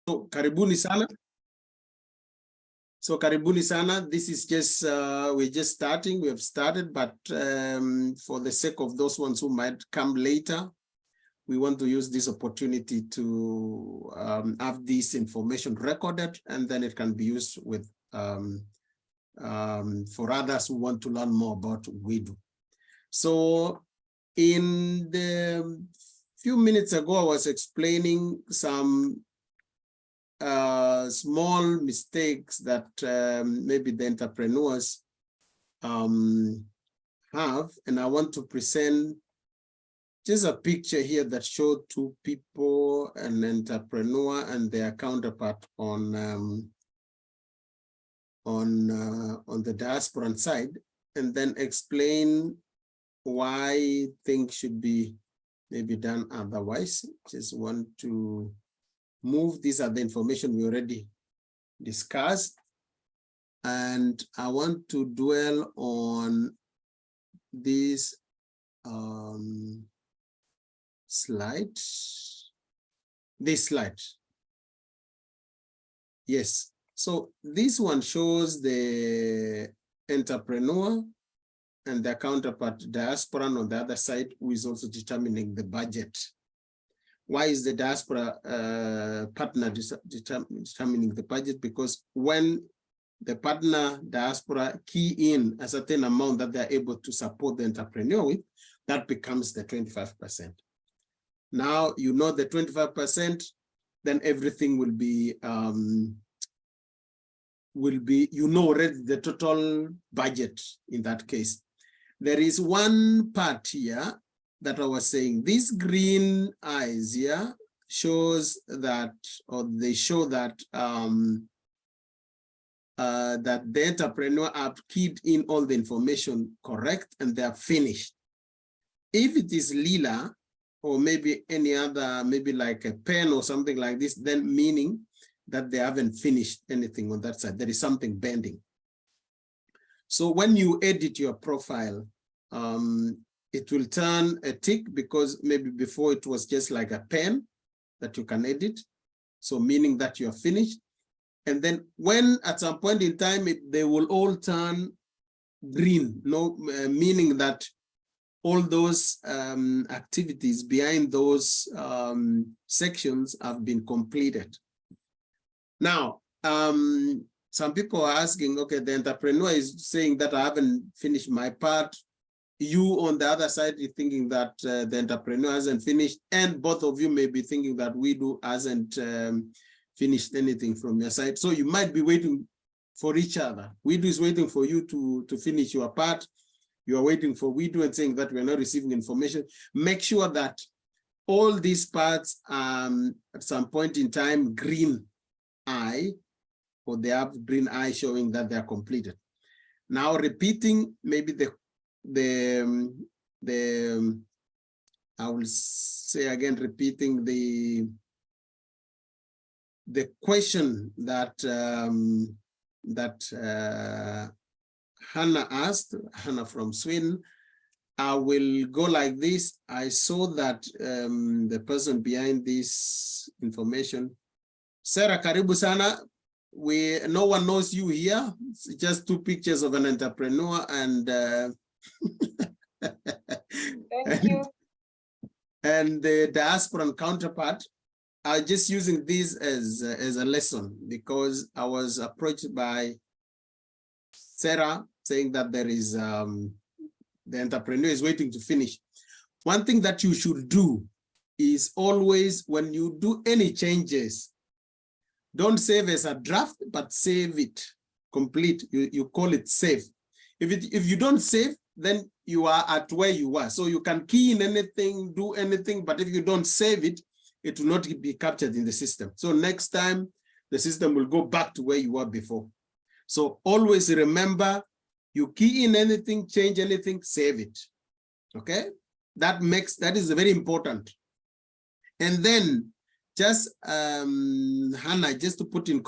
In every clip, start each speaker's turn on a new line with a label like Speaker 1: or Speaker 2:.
Speaker 1: So karibuni sana. So karibuni sana. This is just, we're just starting. We have started, but for the sake of those ones who might come later, we want to use this opportunity to have this information recorded, and then it can be used with for others who want to learn more about WIDU. So in the few minutes ago, I was explaining some small mistakes that maybe the entrepreneurs have, and I want to present just a picture here that showed two people, an entrepreneur and their counterpart on the diasporan side, and then explain why things should be maybe done otherwise. Just want to move. These are the information we already discussed, and I want to dwell on this slide. This slide. Yes. So this one shows the entrepreneur and their counterpart diasporan on the other side, who is also determining the budget. Why is the diaspora partner determining the budget? Because when the partner diaspora key in a certain amount that they're able to support the entrepreneur with, that becomes the 25%. Now, you know the 25%, then everything will be, you know already the total budget in that case. There is one part here that I was saying, these green eyes here shows that, or they show that that the entrepreneur have keyed in all the information correct and they are finished. If it is lila, or maybe any other, maybe like a pen or something like this, then meaning that they haven't finished anything on that side. There is something bending. So when you edit your profile, it will turn a tick, because maybe before it was just like a pen that you can edit. So meaning that you are finished. And then when at some point in time, they will all turn green, meaning that all those activities behind those sections have been completed. Now, some people are asking, okay, the entrepreneur is saying that I haven't finished my part. You on the other side is thinking that the entrepreneur hasn't finished, and both of you may be thinking that WIDU hasn't finished anything from your side. So you might be waiting for each other. WIDU is waiting for you to finish your part. You are waiting for WIDU and saying that we're not receiving information. Make sure that all these parts at some point in time, green eye, or they have green eye showing that they are completed. Now repeating maybe I will say again, repeating the question that Hannah asked, Hannah from Sweden. I will go like this. I saw that the person behind this information, Sarah, karibu sana. No one knows you here. It's just two pictures of an entrepreneur and
Speaker 2: Thank you.
Speaker 1: And the diasporan counterpart. I'm just using this as a lesson, because I was approached by Sarah saying that there is the entrepreneur is waiting to finish. One thing that you should do is always, when you do any changes, don't save as a draft, but save it complete. You call it save. If you don't save, then you are at where you were. So you can key in anything, do anything, but if you don't save it, it will not be captured in the system. So next time, the system will go back to where you were before. So always remember, you key in anything, change anything, save it. Okay? That is very important. And then just Hannah, just to put in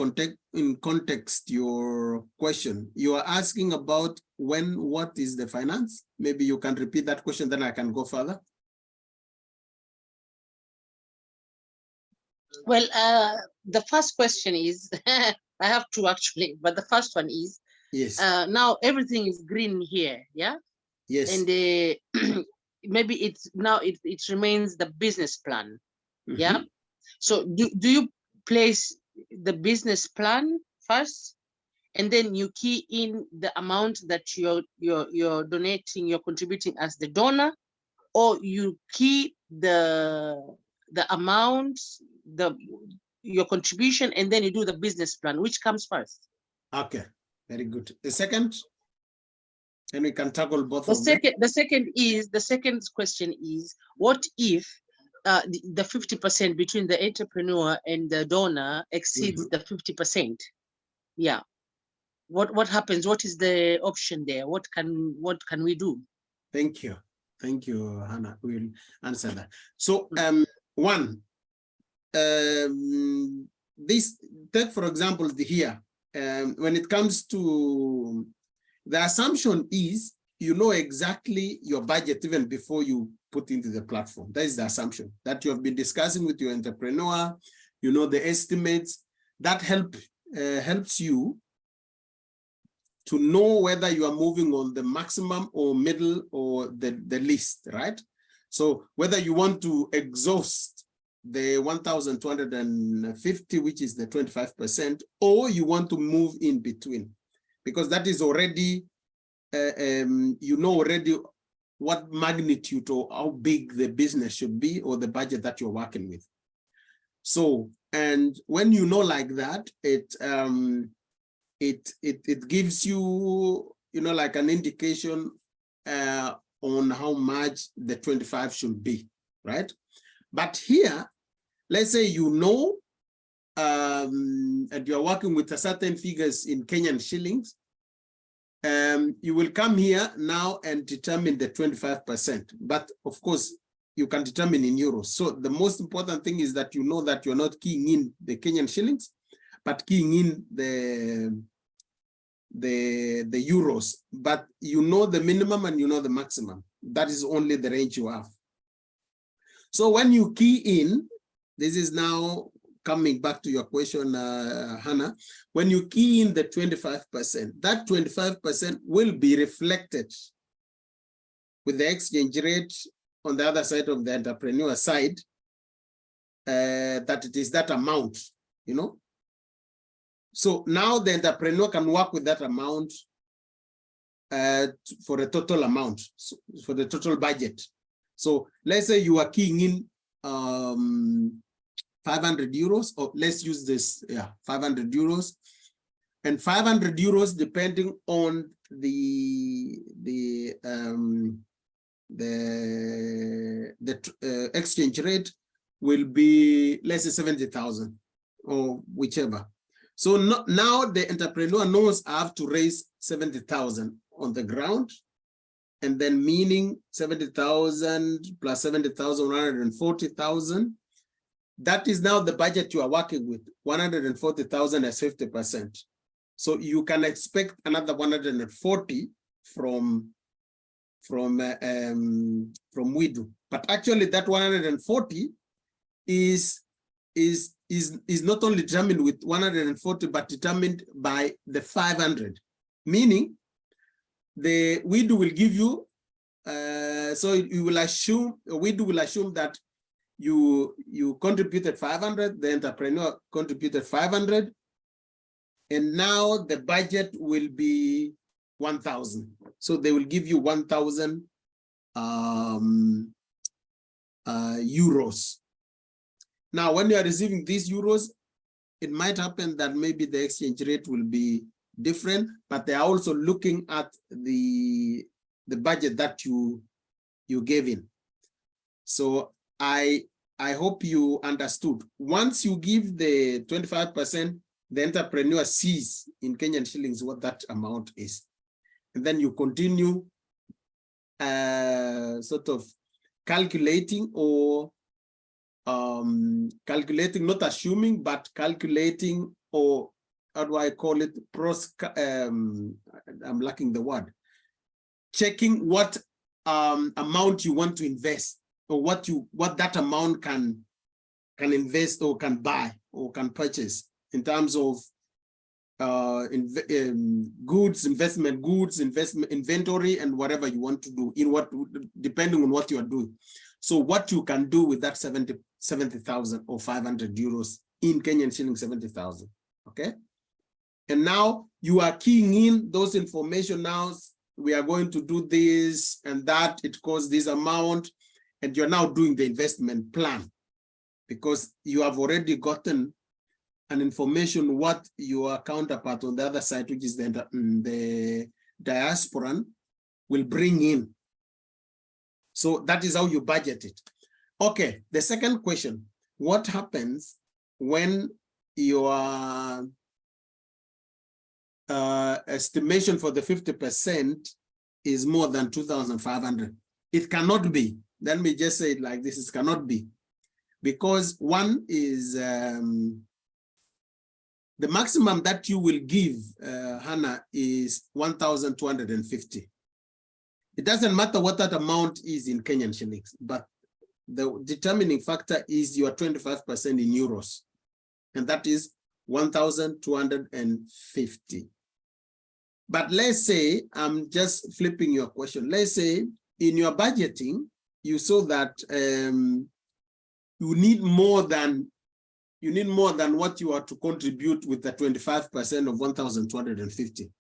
Speaker 1: context your question, you are asking about what is the finance? Maybe you can repeat that question, then I can go further.
Speaker 2: Well, the first question is, I have two actually, but the first one is,
Speaker 1: Yes.
Speaker 2: now everything is green here, yeah?
Speaker 1: Yes.
Speaker 2: And maybe it's now it remains the business plan, yeah?
Speaker 1: Mhm.
Speaker 2: So do you place the business plan first, and then you key in the amount that you're donating, you're contributing as the donor, or you key the amount, the your contribution, and then you do the business plan? Which comes first?
Speaker 1: Okay, very good. The second, and we can tackle both
Speaker 2: The
Speaker 1: of them.
Speaker 2: the second question is, what if the 50% between the entrepreneur and the donor exceeds
Speaker 1: Mhm.
Speaker 2: the 50%? Yeah. What happens? What is the option there? What can we do?
Speaker 1: Thank you. Thank you, Hannah. We'll answer that. So,
Speaker 2: Mm.
Speaker 1: one, this, take for example, the here, when it comes to the assumption is, you know exactly your budget even before you put into the platform. That is the assumption that you have been discussing with your entrepreneur. You know the estimates that helps you to know whether you are moving on the maximum or middle or the least, right? So whether you want to exhaust the 1,250, which is the 25%, or you want to move in between, because that is already, you know already what magnitude or how big the business should be or the budget that you're working with. So, and when you know like that, it gives you, you know, like an indication on how much the 25 should be, right? But here, let's say you know, and you're working with a certain figures in Kenyan shillings, you will come here now and determine the 25%. But of course, you can determine in euros. So the most important thing is that you know that you're not keying in the Kenyan shillings, but keying in the euros. But you know the minimum and you know the maximum. That is only the range you have. So when you key in, this is now coming back to your question, Hannah, when you key in the 25%, that 25% will be reflected with the exchange rate on the other side of the entrepreneur side, that it is that amount, you know. So now the entrepreneur can work with that amount for a total amount, so for the total budget. So let's say you are keying in 500 euros, or let's use this, 500 euros. And 500 euros, depending on the exchange rate, will be, let's say, 70,000 or whichever. So now the entrepreneur knows I have to raise 70,000 on the ground, and then meaning 70,000 plus 70,000, 140,000. That is now the budget you are working with, 140,000 as 50%. So you can expect another 140 from WIDU. But actually that 140 is not only determined with 140, but determined by the 500, meaning the WIDU will give you, so you will assume, WIDU will assume that you contributed 500, the entrepreneur contributed 500, and now the budget will be 1,000. So they will give you 1,000 euros. Now, when you are receiving these euros, it might happen that maybe the exchange rate will be different, but they are also looking at the budget that you gave in. So I hope you understood. Once you give the 25%, the entrepreneur sees in Kenyan shillings what that amount is. And then you continue sort of calculating, or calculating, not assuming, but calculating, or how do I call it? I'm lacking the word. Checking what amount you want to invest, or what that amount can can invest or can buy or can purchase in terms of goods, investment inventory, and whatever you want to do depending on what you are doing. So what you can do with that 70,000 or 500 euros in Kenyan shillings, 70,000. Okay. And now you are keying in those information. Now we are going to do this and that. It costs this amount, and you're now doing the investment plan because you have already gotten an information what your counterpart on the other side, which is the diasporan, will bring in. So that is how you budget it. Okay, the second question, what happens when your estimation for the 50% is more than 2,500? It cannot be. Let me just say it like this, it cannot be. Because one is, the maximum that you will give, Hannah, is 1,250. It doesn't matter what that amount is in Kenyan shillings, but the determining factor is your 25% in euros, and that is 1,250. But let's say, I'm just flipping your question. Let's say in your budgeting, you saw that you need more than what you are to contribute with the 25% of 1,250.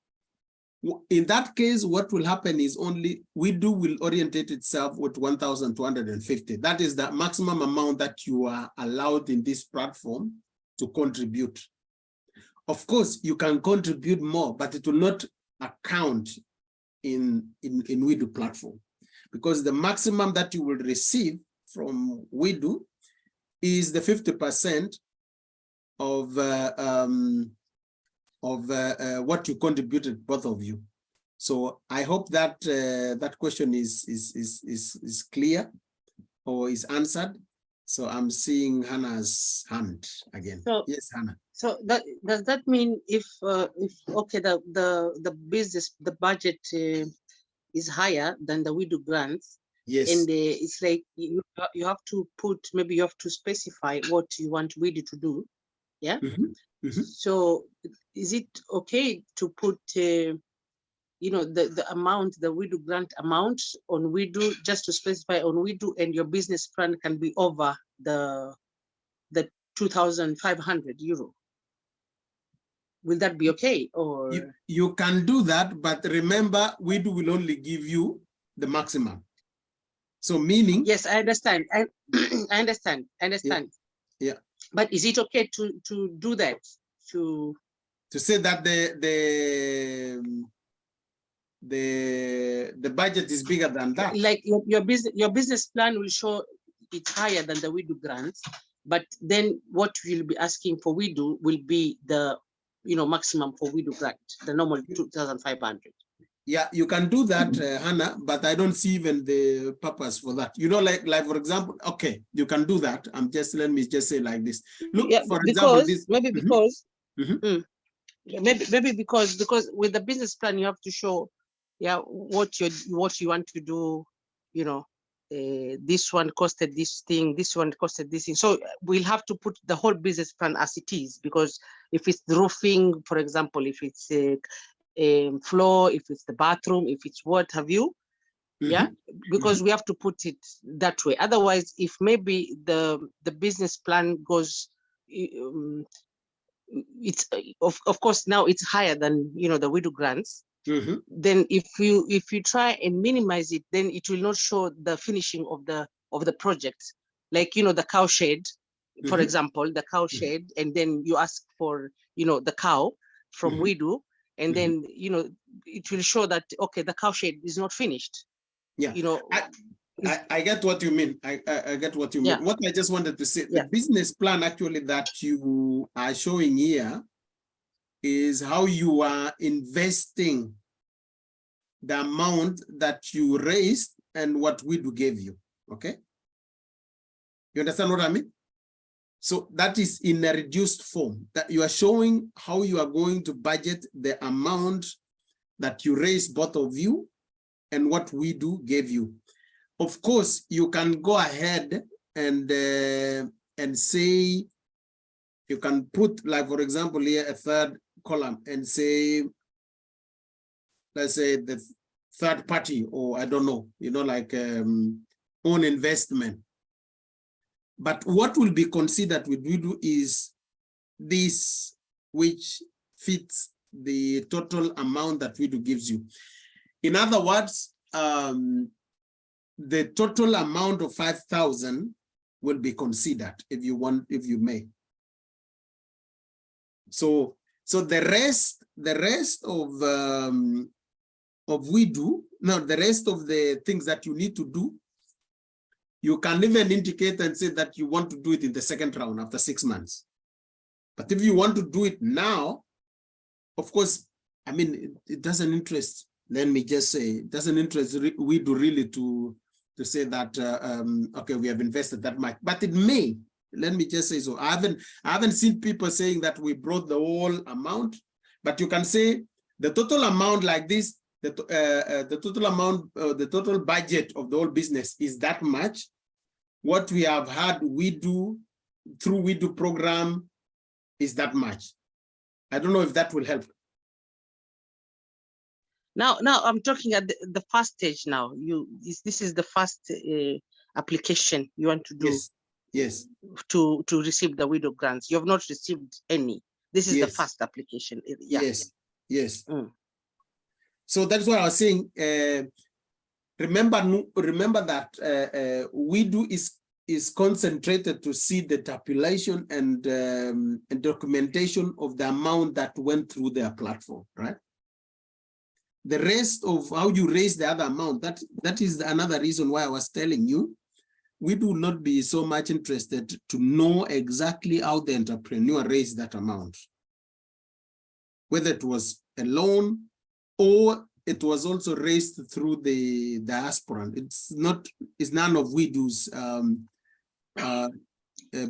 Speaker 1: In that case, what will happen is only WIDU will orientate itself with 1,250. That is the maximum amount that you are allowed in this platform to contribute. Of course, you can contribute more, but it will not account in WIDU platform, because the maximum that you will receive from WIDU is the 50% of what you contributed, both of you. So I hope that that question is clear or is answered. So I'm seeing Hannah's hand again. So, yes, Hannah.
Speaker 2: So does that mean if okay, the business, the budget is higher than the WIDU grants?
Speaker 1: Yes.
Speaker 2: And it's like you have to put, maybe you have to specify what you want WIDU to do. Yeah.
Speaker 1: Mm-hmm. Mm-hmm.
Speaker 2: So is it okay to put the amount, the WIDU grant amount on WIDU, just to specify on WIDU, and your business plan can be over the 2,500 euro? Will that be okay? Or
Speaker 1: you can do that, but remember, WIDU will only give you the maximum. So meaning,
Speaker 2: yes, I understand. I understand.
Speaker 1: Yeah.
Speaker 2: But is it okay to do that? To
Speaker 1: say that the budget is bigger than that?
Speaker 2: Like your business plan will show it's higher than the WIDU grants, but then what we'll be asking for WIDU will be the maximum for WIDU grant, the normal 2,500.
Speaker 1: Yeah, you can do that, Hannah, but I don't see even the purpose for that. Like for example, okay, you can do that. Let me just say like this. Look,
Speaker 2: yeah,
Speaker 1: for example, this
Speaker 2: maybe
Speaker 1: mm-hmm.
Speaker 2: because
Speaker 1: mm-hmm.
Speaker 2: maybe because with the business plan you have to show, yeah, what you want to do. This one costed this thing, this one costed this thing. So we'll have to put the whole business plan as it is, because if it's the roofing, for example, if it's a floor, if it's the bathroom, if it's what have you, mm-hmm. yeah, because mm-hmm. we have to put it that way. Otherwise, if maybe the business plan goes, it's of course now it's higher than the WIDU grants. Mm-hmm. Then if you try and minimize it, then it will not show the finishing of the project. Like the cow shed, for mm-hmm. example, the cow shed, mm-hmm. and then you ask for the cow from mm-hmm. WIDU, and mm-hmm. then it will show that okay, the cow shed is not finished.
Speaker 1: Yeah, I get what you mean. I get what you mean. Yeah. What I just wanted to say, yeah. The business plan actually that you are showing here is how you are investing the amount that you raised and what WIDU gave you. Okay, you understand what I mean? So that is in a reduced form, that you are showing how you are going to budget the amount that you raised, both of you, and what WIDU gave you. Of course, you can go ahead and and say, you can put, like, for example, here a third column and say, let's say the third party, or I don't know, like own investment. But what will be considered with WIDU is this, which fits the total amount that WIDU gives you. In other words, the total amount of 5,000 will be considered if you may. So the rest of WIDU, no, the rest of the things that you need to do, you can even indicate and say that you want to do it in the second round after 6 months. But if you want to do it now, of course, I mean, it doesn't interest, let me just say, it doesn't interest WIDU really to say that, okay, we have invested that much, but it may, let me just say so. I haven't seen people saying that we brought the whole amount, but you can say the total amount like this, the total amount, the total budget of the whole business is that much. What we have had WIDU through WIDU program is that much. I don't know if that will help.
Speaker 2: Now I'm talking at the first stage. Now this is the first application you want to do.
Speaker 1: Yes.
Speaker 2: To receive the WIDU grants. You have not received any. This is the first application. Yeah.
Speaker 1: Yes. So that's what I was saying. Remember that WIDU is concentrated to see the tabulation and documentation of the amount that went through their platform, right? The rest of how you raise the other amount, that is another reason why I was telling you, we do not be so much interested to know exactly how the entrepreneur raised that amount, whether it was a loan or it was also raised through the diaspora. It's none of WIDU's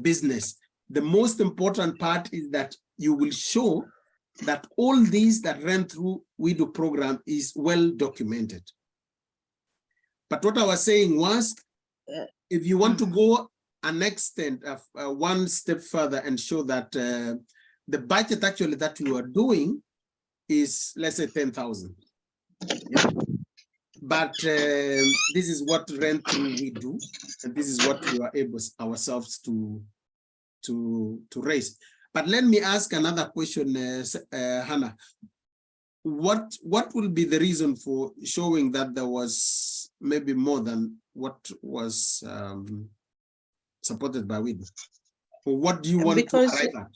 Speaker 1: business. The most important part is that you will show that all these that ran through WIDU program is well documented. But what I was saying was, if you want to go an extent of one step further and show that the budget actually that you are doing is, let's say, 10,000. Yeah. But this is what ran through WIDU, and this is what we are able ourselves to raise. But let me ask another question, Hannah. What will be the reason for showing that there was maybe more than what was supported by WIDU? Or what do you want to arrive at?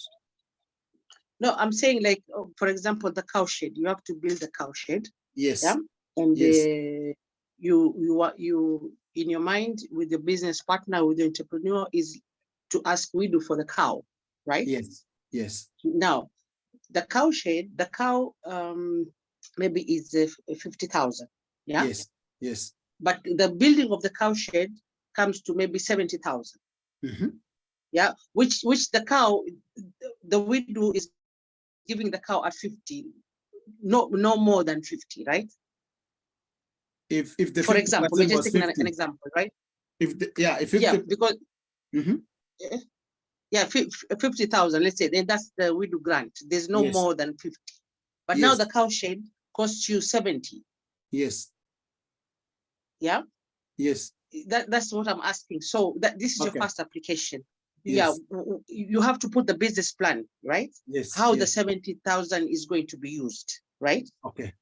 Speaker 2: No, I'm saying, like, for example, the cow shed. You have to build the cow shed.
Speaker 1: Yes.
Speaker 2: Yeah. And
Speaker 1: yes.
Speaker 2: You in your mind with the business partner, with the entrepreneur, is to ask WIDU for the cow, right?
Speaker 1: Yes.
Speaker 2: Now, the cow shed, the cow maybe is 50,000. Yeah.
Speaker 1: Yes.
Speaker 2: But the building of the cow shed comes to maybe 70,000.
Speaker 1: Mm-hmm.
Speaker 2: Yeah, which the cow, the WIDU is giving the cow at 50, no more than 50, right?
Speaker 1: If the,
Speaker 2: for example, we're just taking an example, right?
Speaker 1: If 50,
Speaker 2: because yeah, 50,000, let's say, then that's the WIDU grant. There's no more than 50. But now the cow shed costs you 70.
Speaker 1: Yes.
Speaker 2: Yeah.
Speaker 1: Yes.
Speaker 2: That's what I'm asking. So this is your first application.
Speaker 1: Yes.
Speaker 2: Yeah, you have to put the business plan, right?
Speaker 1: Yes.
Speaker 2: How the 70,000 is going to be used, right?
Speaker 1: Okay.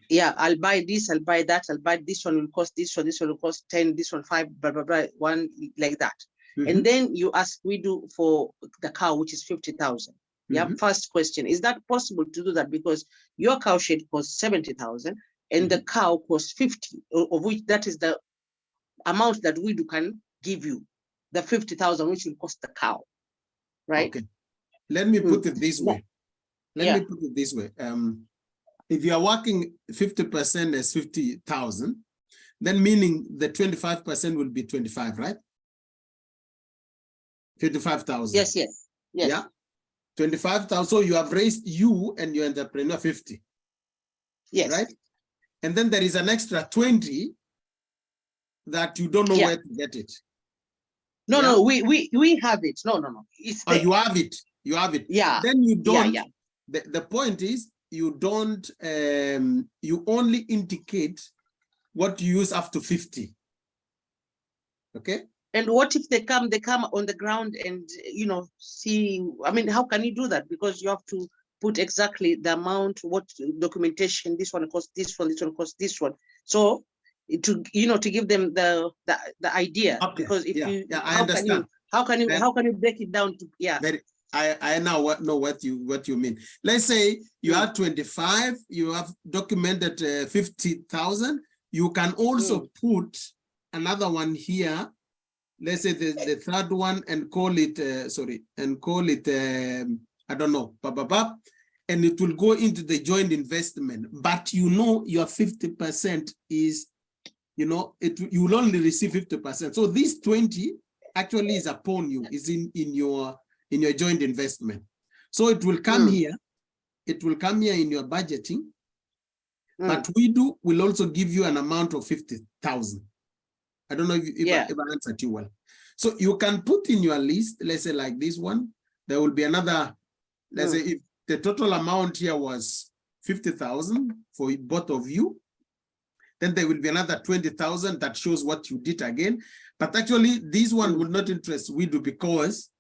Speaker 2: Yeah, I'll buy this, I'll buy that, I'll buy this one will cost this one will cost 10, this one 5, blah, blah, blah, one, like that. And then you ask WIDU for the cow, which is 50,000. Yeah, first question, is that possible to do that? Because your cow shed costs 70,000 and the cow costs 50, of which that is the amount that WIDU can give you, the 50,000, which will cost the cow, right?
Speaker 1: Okay, let me put it this way. Let me put it this way. If you are working 50% as 50,000, then meaning the 25% will be 25, right? 55,000.
Speaker 2: Yes.
Speaker 1: Yeah, 25,000. So you have raised you and your entrepreneur 50.
Speaker 2: Yes.
Speaker 1: Right? And then there is an extra 20 that you don't know where to get it.
Speaker 2: No,
Speaker 1: Yeah?
Speaker 2: no, we have it. No, no, no. It's
Speaker 1: Oh,
Speaker 2: there.
Speaker 1: you have it. You have it.
Speaker 2: Yeah.
Speaker 1: Then you don't.
Speaker 2: Yeah.
Speaker 1: The point is you don't. You only indicate what you use up to 50. Okay.
Speaker 2: And what if they come on the ground and, you know, see, I mean, how can you do that? Because you have to put exactly the amount, what documentation, this one costs this one, this one costs this one. So to, you know, to give them the idea,
Speaker 1: Okay.
Speaker 2: because if
Speaker 1: Yeah.
Speaker 2: you,
Speaker 1: Yeah, I
Speaker 2: how
Speaker 1: understand.
Speaker 2: can you break it down to, yeah.
Speaker 1: I now know what you mean. Let's say you are 25, you have documented 50,000. You can also put another one here. Let's say the third one and call it I don't know, and it will go into the joint investment. But you know your 50% is, you know, you will only receive 50%. So this 20 actually is upon you, is in your joint investment. So it will come here. It will come here in your budgeting. But WIDU will also give you an amount of 50,000. I don't know if I answered you well. So you can put in your list, let's say like this one, there will be another, let's say if the total amount here was 50,000 for both of you, then there will be another 20,000 that shows what you did again. But actually this one will not interest WIDU because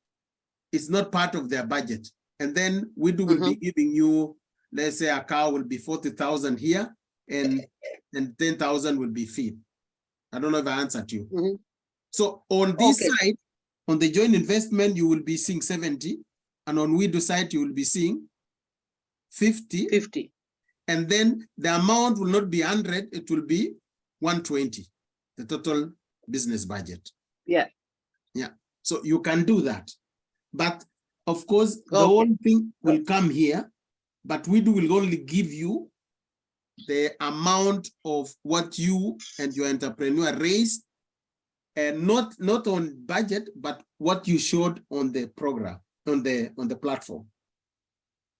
Speaker 1: it's not part of their budget. And then WIDU will be giving you, let's say a car will be 40,000 here and 10,000 will be fee. I don't know if I answered you. So on this side, on the joint investment, you will be seeing 70. And on WIDU side, you will be seeing 50. And then the amount will not be 100, it will be 120, the total business budget.
Speaker 2: Yeah.
Speaker 1: So you can do that. But of course, the whole thing will come here, but WIDU will only give you the amount of what you and your entrepreneur raised, and not on budget, but what you showed on the program, on the platform.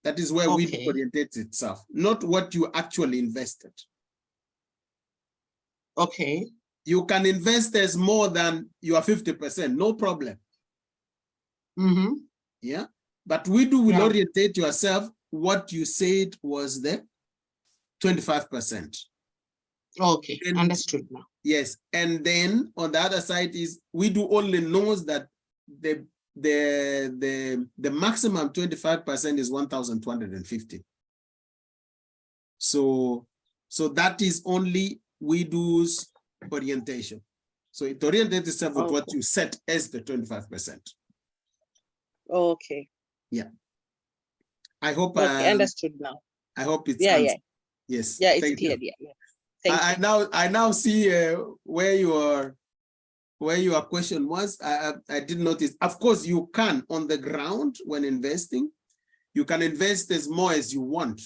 Speaker 1: That is where WIDU orientates itself, not what you actually invested.
Speaker 2: Okay.
Speaker 1: You can invest as more than your 50%, no problem. Yeah, but WIDU will orientate yourself what you said was the 25%.
Speaker 2: Okay, understood now.
Speaker 1: Yes, and then on the other side is WIDU only knows that the maximum 25% is 1,250. So that is only WIDU's orientation. So it orientates itself with what you set as the 25%.
Speaker 2: Okay.
Speaker 1: Yeah. I hope
Speaker 2: understood now.
Speaker 1: I hope it's
Speaker 2: yes.
Speaker 1: Yeah,
Speaker 2: it's clear. Yeah.
Speaker 1: I now see where your question was. I did notice. Of course, you can on the ground when investing, you can invest as more as you want,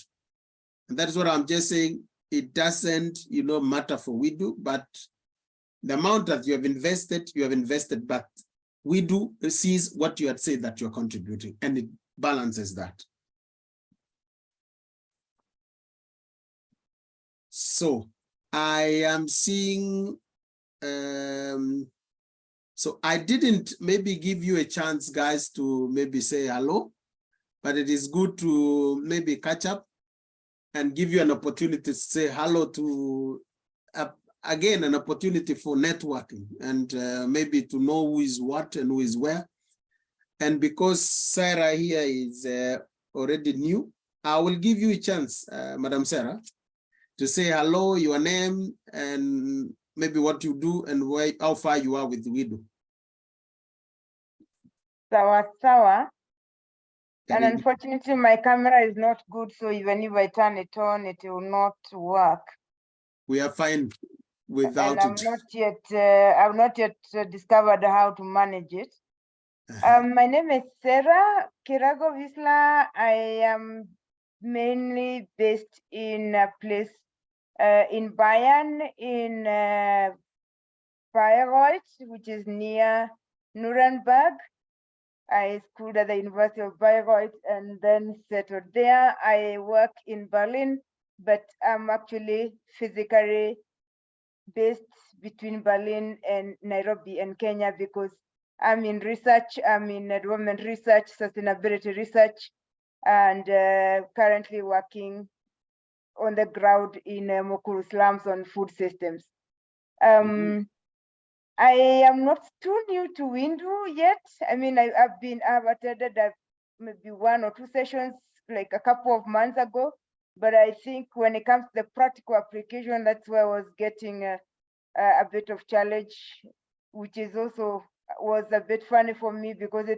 Speaker 1: and that is what I'm just saying. It doesn't, matter for WIDU, but the amount that you have invested, but WIDU sees what you had said that you're contributing, and it balances that. So I am seeing, so I didn't maybe give you a chance, guys, to maybe say hello, but it is good to maybe catch up and give you an opportunity to say hello to, again, an opportunity for networking and maybe to know who is what and who is where. And because Sarah here is already new, I will give you a chance, Madam Sarah, to say hello, your name, and maybe what you do and how far you are with WIDU.
Speaker 3: Sawa. And unfortunately, my camera is not good, so even if I turn it on, it will not work.
Speaker 1: We are fine without
Speaker 3: and
Speaker 1: it.
Speaker 3: I've not yet discovered how to manage it. My name is Sarah Kirago Visla. I am mainly based in a place in Bayern, in Bayreuth, which is near Nuremberg. I schooled at the University of Bayreuth and then settled there. I work in Berlin, but I'm actually physically based between Berlin and Nairobi and Kenya because I'm in research. I'm in development research, sustainability research, and currently working on the ground in Mukuru slums on food systems. I am not too new to WIDU yet. I mean, I've attended maybe 1 or 2 sessions like a couple of months ago, but I think when it comes to the practical application, that's where I was getting a bit of challenge, which is also was a bit funny for me, because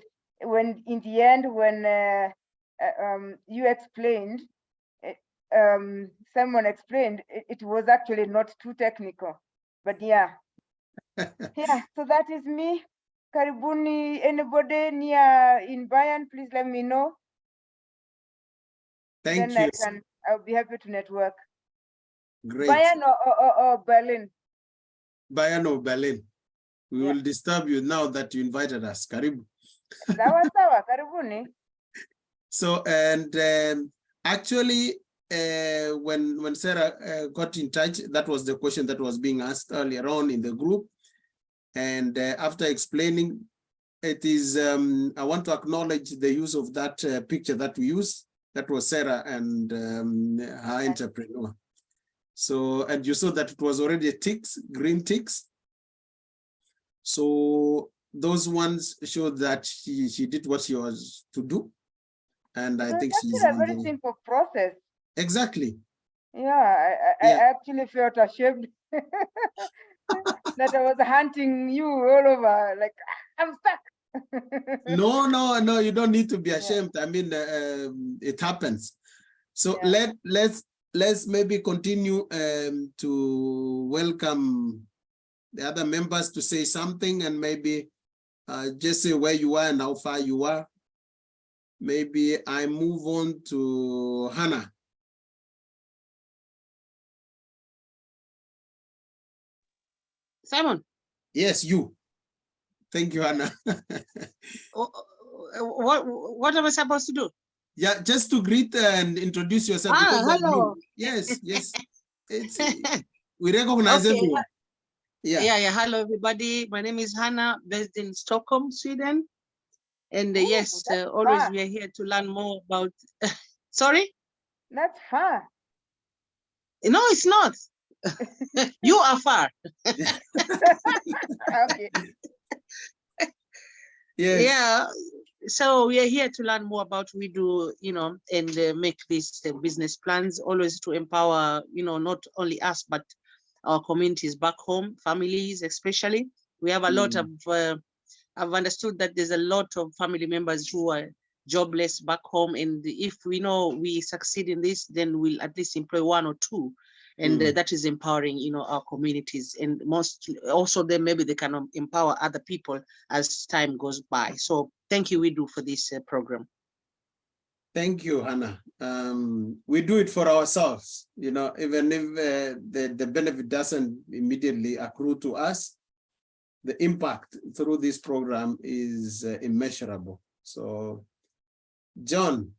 Speaker 3: when in the end, when you explained, someone explained, it was actually not too technical, but yeah. Yeah, so that is me. Karibuni, anybody near in Bayern, please let me know.
Speaker 1: Thank
Speaker 3: Then
Speaker 1: you.
Speaker 3: I'll be happy to network.
Speaker 1: Great.
Speaker 3: Bayern or Berlin?
Speaker 1: Bayern or Berlin. We will disturb you now that you invited us. Karibu.
Speaker 3: Sawa sawa, karibuni.
Speaker 1: So, and actually, when Sarah got in touch, that was the question that was being asked earlier on in the group. And after explaining, it is, I want to acknowledge the use of that picture that we use. That was Sarah and her entrepreneur. So, and you saw that it was already ticks, green ticks. So those ones show that she did what she was to do. And I think she's
Speaker 3: a very simple process.
Speaker 1: Exactly.
Speaker 3: Yeah, I actually felt ashamed that I was hunting you all over, like, I'm stuck.
Speaker 1: No, you don't need to be ashamed. I mean, it happens. So let's maybe continue to welcome the other members to say something, and maybe just say where you are and how far you are. Maybe I move on to Hannah.
Speaker 2: Simon.
Speaker 1: Yes, you. Thank you, Hannah.
Speaker 2: What am I supposed to do?
Speaker 1: Yeah, just to greet and introduce yourself.
Speaker 2: Hello.
Speaker 1: Yes. We recognize everyone.
Speaker 2: Yeah. Hello, everybody. My name is Hannah, based in Stockholm, Sweden. And yes, always we are here to learn more about. Sorry?
Speaker 3: That's far.
Speaker 2: No, it's not. You are far.
Speaker 3: Okay.
Speaker 1: Yes.
Speaker 2: Yeah. So we are here to learn more about WIDU, and make these business plans, always to empower, not only us, but our communities back home, families especially. We have a lot of, I've understood that there's a lot of family members who are jobless back home. And if we know we succeed in this, then we'll at least employ 1 or 2. And that is empowering, our communities. And most also then maybe they can empower other people as time goes by. So thank you, WIDU, for this program.
Speaker 1: Thank you, Hannah. We do it for ourselves, even if the benefit doesn't immediately accrue to us, the impact through this program is immeasurable. So John,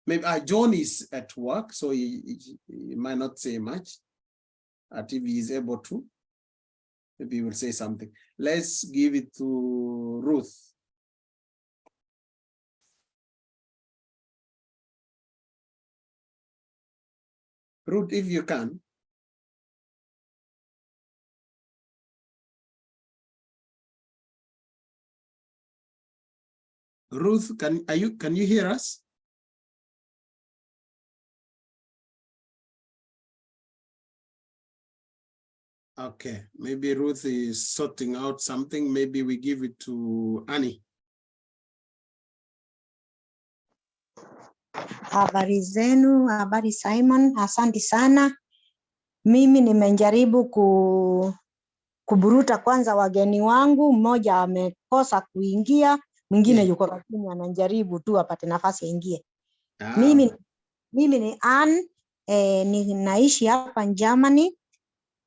Speaker 1: maybe John is at work, so he might not say much. If he is able to, maybe he will say something. Let's give it to Ruth. Ruth, if you can. Ruth, can you hear us? Okay, maybe Ruth is sorting out something. Maybe we give it to Annie.
Speaker 4: Habari zenu, habari Simon, asante sana. Mimi nimejaribu kuburuta kwanza wageni wangu, mmoja amekosa kuingia, mwingine yuko lakini anajaribu tu apate nafasi aingie. Mimi ni Ann, ninaishi hapa Germany.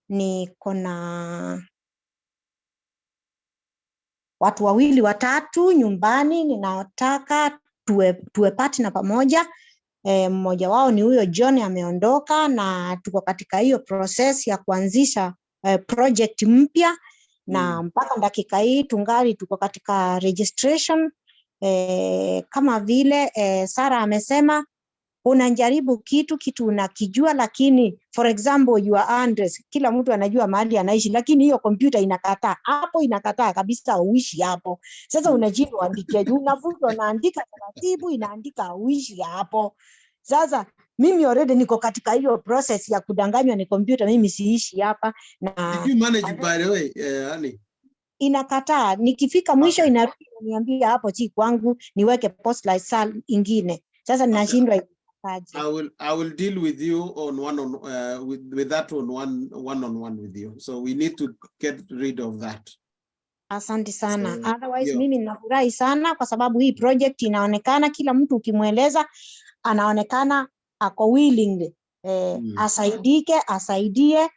Speaker 4: Niko na watu 2 watatu nyumbani, ninataka tuwe partner pamoja. Mmoja wao ni huyo John, ameondoka na tuko katika hiyo process ya kuanzisha project mpya. na mpaka dakika hii tungali tuko katika registration. Kama vile Sarah amesema, unajaribu kitu unakijua, lakini for example your address, kila mtu anajua mahali anaishi, lakini hiyo kompyuta inakataa hapo, inakataa kabisa uishi hapo. Sasa unajua uandike juu, unavuta unaandika taratibu, inaandika uishi hapo. Sasa mimi already niko katika hiyo process ya kudanganywa ni kompyuta, mimi siishi hapa. Na
Speaker 1: did you manage it by the way, Annie?
Speaker 4: Inakataa, nikifika mwisho inarudi kuniambia hapo si kwangu, niweke postlight ingine. Sasa ninashindwa.
Speaker 1: I will deal with you on with that one-on-one with you. So we need to get rid of that.
Speaker 4: Asante sana.
Speaker 1: So,
Speaker 4: otherwise mimi ninafurahi sana kwa sababu hii project inaonekana kila mtu ukimweleza anaonekana ako willing asaidie.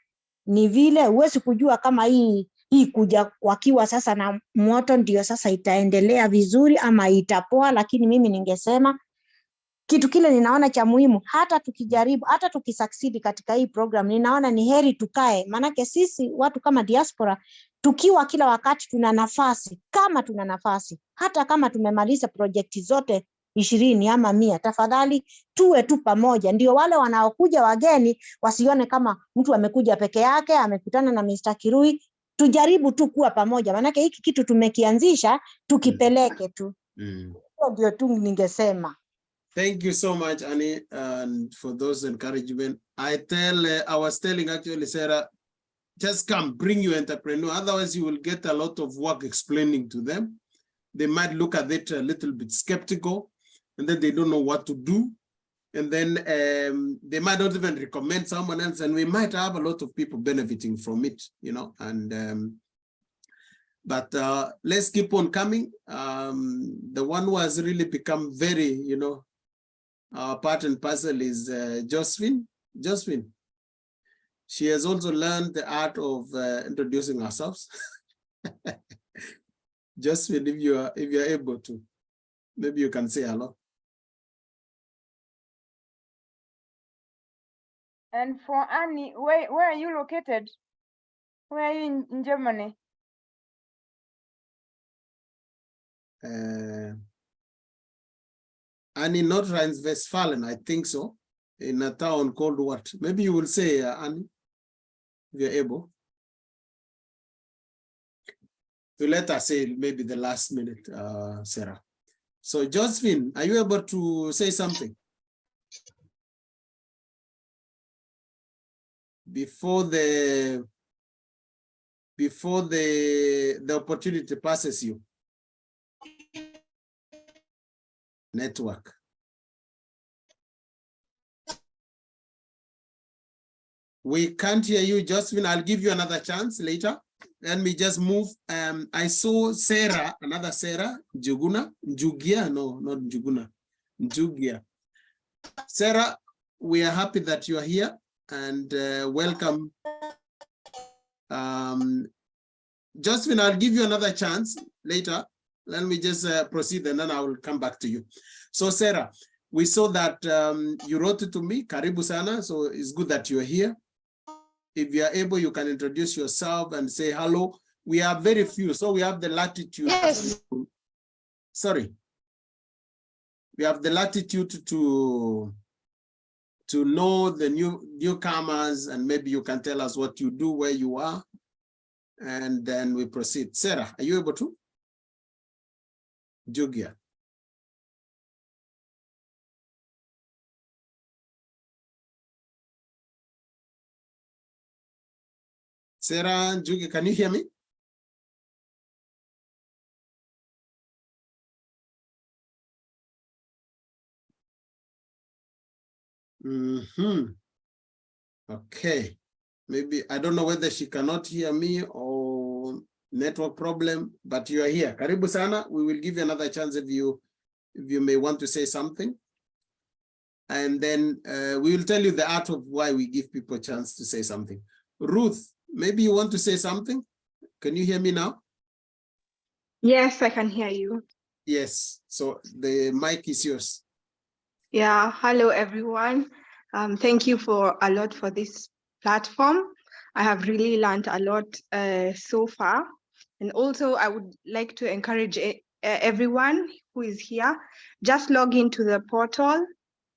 Speaker 4: Ni vile huwezi kujua kama hii kuja wakiwa sasa na moto ndio sasa itaendelea vizuri ama itapoa, lakini mimi ningesema kitu kile ninaona cha muhimu, hata tukijaribu, hata tukisucceed katika hii program, ninaona ni heri tukae, manake sisi watu kama diaspora tukiwa kila wakati tuna nafasi, hata kama tumemaliza projekti zote 20 ama 100, tafadhali tuwe tu pamoja, ndio wale wanaokuja wageni wasione kama mtu amekuja peke yake amekutana na Mr. Kirui. Tujaribu tu kuwa pamoja, manake hiki kitu tumekianzisha, tukipeleke tu. Ndio tu ningesema.
Speaker 1: Thank you so much, Annie, and for those encouragement. I was telling actually Sarah, just come, bring your entrepreneur. Otherwise, you will get a lot of work explaining to them. They might look at it a little bit skeptical, and then they don't know what to do. And then they might not even recommend someone else, and we might have a lot of people benefiting from it, you know. And but let's keep on coming. The one who has really become very, you know, part and parcel is Josephine. She has also learned the art of introducing ourselves. Josephine, if you are able to, maybe you can say hello.
Speaker 3: And for Annie, where are you located? Where are you in Germany?
Speaker 1: Annie, not Rhine-Westphalen, I think so. In a town called what? Maybe you will say, Annie, if you're able. To let us say maybe the last minute, Sarah. So Josephine, are you able to say something? Before the opportunity passes you. Network. We can't hear you, Josephine. I'll give you another chance later. Let me just move. I saw Sarah, another Sarah, Njugia, no, not Njuguna, Njugia. Sarah, we are happy that you are here and welcome. Josephine, I'll give you another chance later. Let me just proceed and then I will come back to you. So Sarah, we saw that you wrote it to me, Karibu Sana, so it's good that you're here. If you are able, you can introduce yourself and say hello. We are very few, so we have the latitude.
Speaker 2: Yes.
Speaker 1: Sorry. We have the latitude to know the newcomers, and maybe you can tell us what you do, where you are, and then we proceed. Sarah, are you able to? Jugia. Sarah, Jugia, can you hear me? Okay. Maybe, I don't know whether she cannot hear me or network problem, but you are here. Karibu sana. We will give you another chance if you may want to say something. And then we will tell you the art of why we give people a chance to say something. Ruth, maybe you want to say something? Can you hear me now?
Speaker 5: Yes, I can hear you.
Speaker 1: Yes, so the mic is yours.
Speaker 5: Yeah, hello everyone. Thank you a lot for this platform. I have really learned a lot so far. And also I would like to encourage everyone who is here, just log into the portal,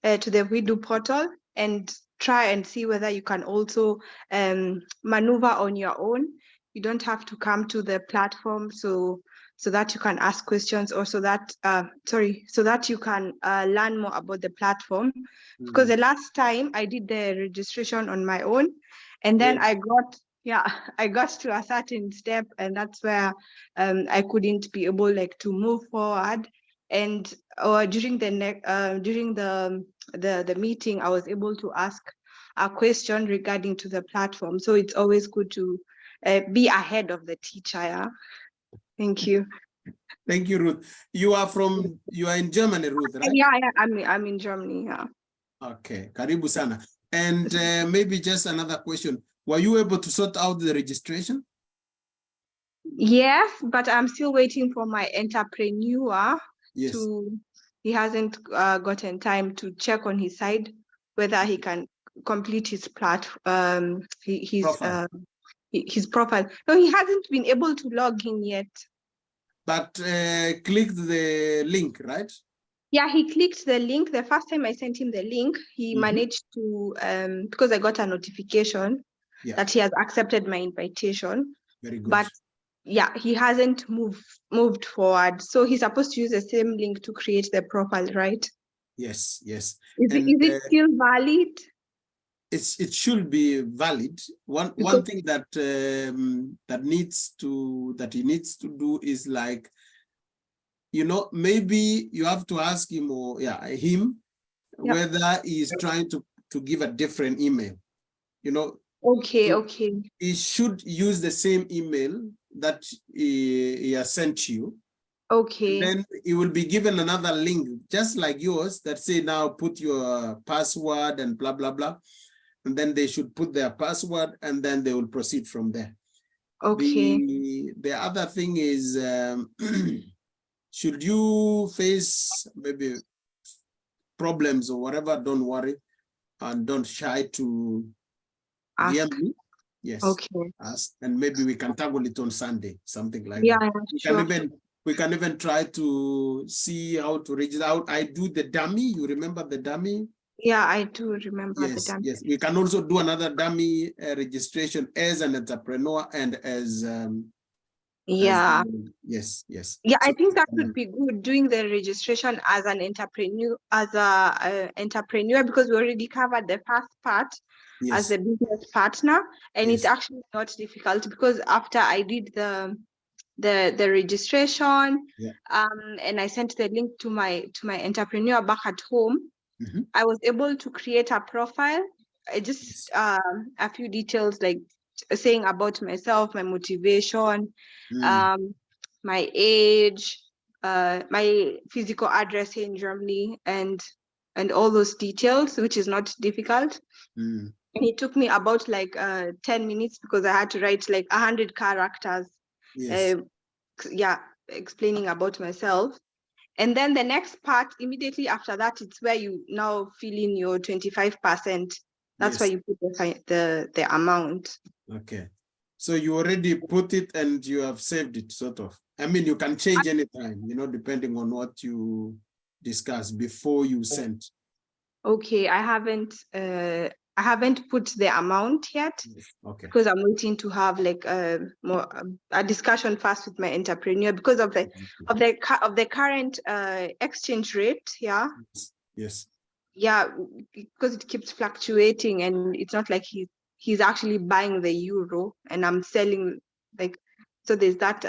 Speaker 5: to the WIDU portal, and try and see whether you can also maneuver on your own. You don't have to come to the platform so that you can ask questions, or so that you can learn more about the platform. Because the last time I did the registration on my own, and then I got to a certain step, and that's where I couldn't be able to move forward. And during the meeting, I was able to ask a question regarding to the platform. So it's always good to be ahead of the teacher. Yeah? Thank you.
Speaker 1: Thank you, Ruth. You are in Germany, Ruth, right?
Speaker 5: Yeah, I'm in Germany. Yeah.
Speaker 1: Okay, karibu sana. And maybe just another question. Were you able to sort out the registration?
Speaker 5: Yes, but I'm still waiting for my entrepreneur.
Speaker 1: Yes.
Speaker 5: He hasn't gotten time to check on his side whether he can complete his profile. His profile. No, he hasn't been able to log in yet.
Speaker 1: But clicked the link, right?
Speaker 5: Yeah, he clicked the link. The first time I sent him the link, he managed to, because I got a notification that he has accepted my invitation.
Speaker 1: Very good.
Speaker 5: But yeah, he hasn't moved forward. So he's supposed to use the same link to create the profile, right?
Speaker 1: Yes, yes.
Speaker 5: Is it still valid?
Speaker 1: It should be valid. One thing that he needs to do is maybe you have to ask him whether he is trying to give a different email.
Speaker 5: Okay.
Speaker 1: He should use the same email that he has sent you.
Speaker 5: Okay.
Speaker 1: And then he will be given another link, just like yours, that say now put your password and blah, blah, blah. And then they should put their password, and then they will proceed from there.
Speaker 5: Okay.
Speaker 1: The other thing is, should you face maybe problems or whatever, don't worry and don't shy to DM me. Yes.
Speaker 5: Okay.
Speaker 1: And maybe we can tackle it on Sunday, something like
Speaker 5: that.
Speaker 1: We can even try to see how to register out. I do the dummy. You remember the dummy?
Speaker 5: Yeah, I do remember the dummy.
Speaker 1: Yes, we can also do another dummy registration as an entrepreneur and as yes.
Speaker 5: Yeah, I think that would be good, doing the registration as an entrepreneur, because we already covered the first part as a business partner, and it's actually not difficult, because after I did the registration, and I sent the link to my entrepreneur back at home, I was able to create a profile. Just a few details, like saying about myself, my motivation, my age, my physical address here in Germany, and all those details, which is not difficult. And it took me about 10 minutes, because I had to write 100 characters. Explaining about myself. And then the next part, immediately after that, it's where you now fill in your 25%. That's why you put the amount.
Speaker 1: Okay. So you already put it and you have saved it, sort of. I mean, you can change anytime, depending on what you discuss before you send.
Speaker 5: Okay, I haven't put the amount yet. Okay. Because I'm waiting to have a discussion first with my entrepreneur, because of the current exchange rate. Yeah.
Speaker 1: Yes.
Speaker 5: Yeah, because it keeps fluctuating, and it's not like he's actually buying the euro and I'm selling so there's that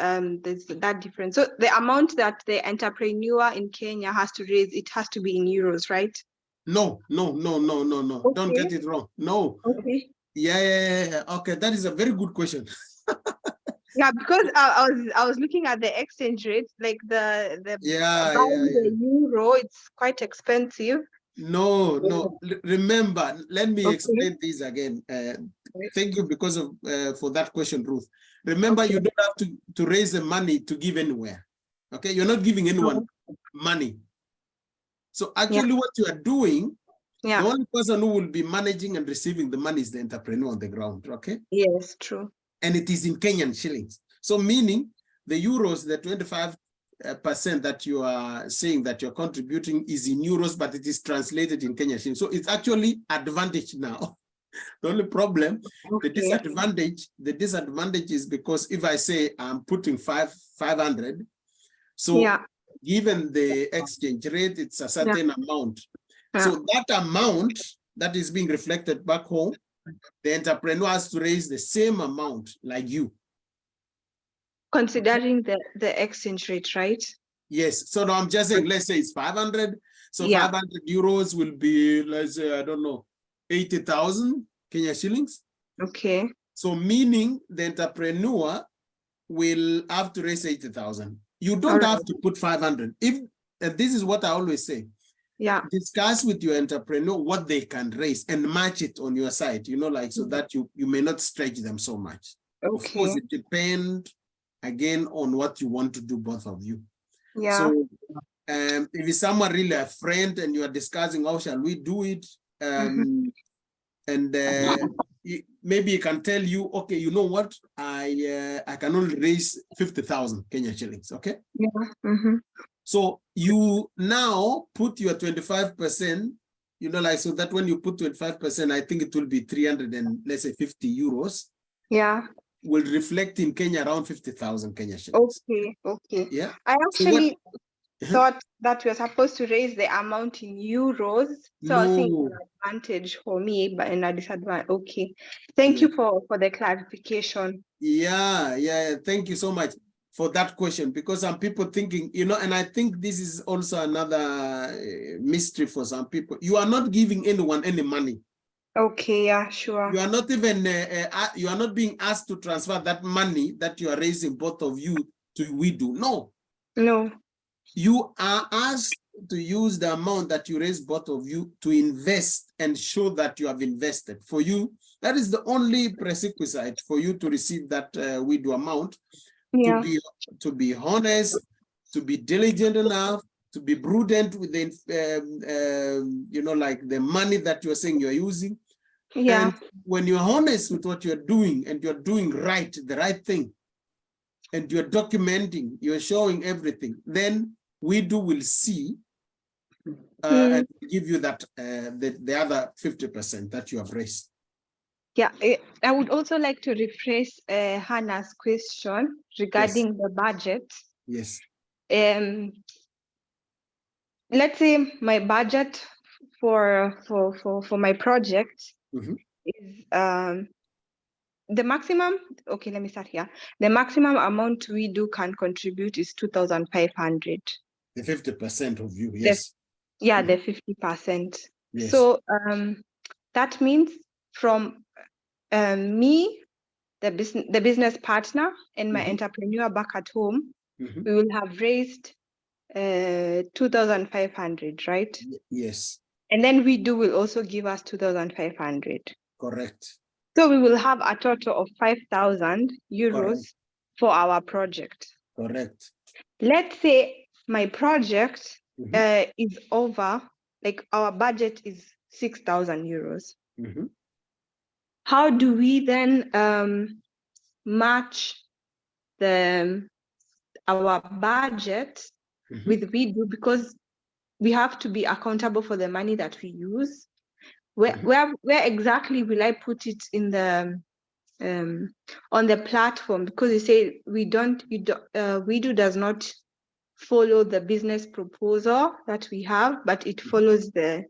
Speaker 5: difference. So the amount that the entrepreneur in Kenya has to raise, it has to be in euros, right?
Speaker 1: No. Okay. Don't get it wrong. No.
Speaker 5: Okay.
Speaker 1: Yeah. Okay, that is a very good question.
Speaker 5: Yeah, because I was looking at the exchange rate, the euro, it's quite expensive.
Speaker 1: No. Remember, let me explain this again. Thank you for that question, Ruth. Remember, you don't have to raise the money to give anywhere. Okay, you're not giving anyone money. So actually what you are doing, the only person who will be managing and receiving the money is the entrepreneur on the ground, okay?
Speaker 5: Yes, true.
Speaker 1: And it is in Kenyan shillings. So meaning the euros, the 25% that you are saying that you're contributing is in euros, but it is translated in Kenya shillings. So it's actually advantage now. The only problem, the disadvantage is because if I say I'm putting 500, so given the exchange rate, it's a certain amount. So that amount that is being reflected back home, the entrepreneur has to raise the same amount like you.
Speaker 5: Considering the exchange rate, right?
Speaker 1: Yes. So now I'm just saying, let's say it's 500. So 500 euros will be, let's say, I don't know, 80,000 Kenya shillings.
Speaker 5: Okay.
Speaker 1: So meaning the entrepreneur will have to raise 80,000. You don't have to put 500. And this is what I always say.
Speaker 5: Yeah.
Speaker 1: Discuss with your entrepreneur what they can raise and match it on your side, you know, like so that you may not stretch them so much.
Speaker 5: Okay.
Speaker 1: Of course, it depends again on what you want to do, both of you.
Speaker 5: Yeah.
Speaker 1: So if it's someone really a friend and you are discussing how shall we do it, and maybe he can tell you, okay, you know what, I can only raise 50,000 Kenya shillings, okay?
Speaker 5: Yeah.
Speaker 1: So you now put your 25%, you know, like, so that when you put 25%, I think it will be 300 and let's say 50 euros.
Speaker 5: Yeah.
Speaker 1: Will reflect in Kenya around 50,000 Kenya shillings.
Speaker 5: Okay, okay.
Speaker 1: Yeah.
Speaker 5: I actually thought that we were supposed to raise the amount in euros. So I think it's an advantage for me, but in a disadvantage. Okay. Thank you for the clarification.
Speaker 1: Yeah. Thank you so much for that question, because some people thinking, you know, and I think this is also another mystery for some people. You are not giving anyone any money.
Speaker 5: Okay, yeah, sure.
Speaker 1: You are not even, you are not being asked to transfer that money that you are raising, both of you, to WIDU. No.
Speaker 5: No.
Speaker 1: You are asked to use the amount that you raise, both of you, to invest and show that you have invested. For you, that is the only prerequisite for you to receive that WIDU amount.
Speaker 5: Yeah.
Speaker 1: To be honest, to be diligent enough, to be prudent with the, you know, like the money that you're saying you're using.
Speaker 5: Yeah.
Speaker 1: And when you're honest with what you're doing and you're doing right, the right thing, and you're documenting, you're showing everything, then WIDU will see and give you that the other 50% that you have raised.
Speaker 5: Yeah, I would also like to rephrase Hannah's question regarding the budget.
Speaker 1: Yes.
Speaker 5: Let's say my budget for my project is the maximum. Okay, let me start here. The maximum amount WIDU can contribute is 2,500.
Speaker 1: The 50% of you, yes.
Speaker 5: The 50%.
Speaker 1: Yes.
Speaker 5: So that means from me, the business partner, and my entrepreneur back at home, we will have raised 2,500, right?
Speaker 1: Yes.
Speaker 5: And then WIDU will also give us 2,500.
Speaker 1: Correct.
Speaker 5: So we will have a total of 5,000 euros for our project.
Speaker 1: Correct.
Speaker 5: Let's say my project is over, like our budget is 6,000 euros. How do we then match our budget with WIDU, because we have to be accountable for the money that we use? Where exactly will I put it in the on the platform? Because you say WIDU does not follow the business proposal that we have, but it follows the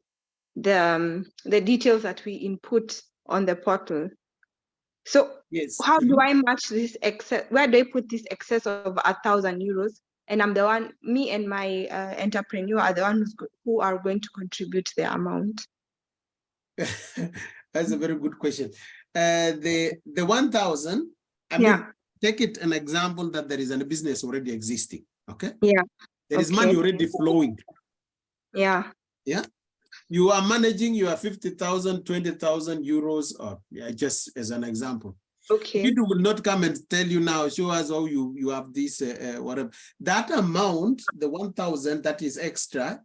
Speaker 5: details that we input on the portal. So how do I match this excess? Where do I put this excess of 1,000 euros? And I'm the one, me and my entrepreneur are the ones who are going to contribute the amount.
Speaker 1: That's a very good question. The 1,000, I mean, take it an example that there is a business already existing, okay?
Speaker 5: Yeah.
Speaker 1: There is money already flowing.
Speaker 5: Yeah.
Speaker 1: Yeah. You are managing your 50,000, 20,000 euros, or just as an example.
Speaker 5: Okay.
Speaker 1: WIDU will not come and tell you now, show us how you have this, whatever. That amount, the 1,000 that is extra,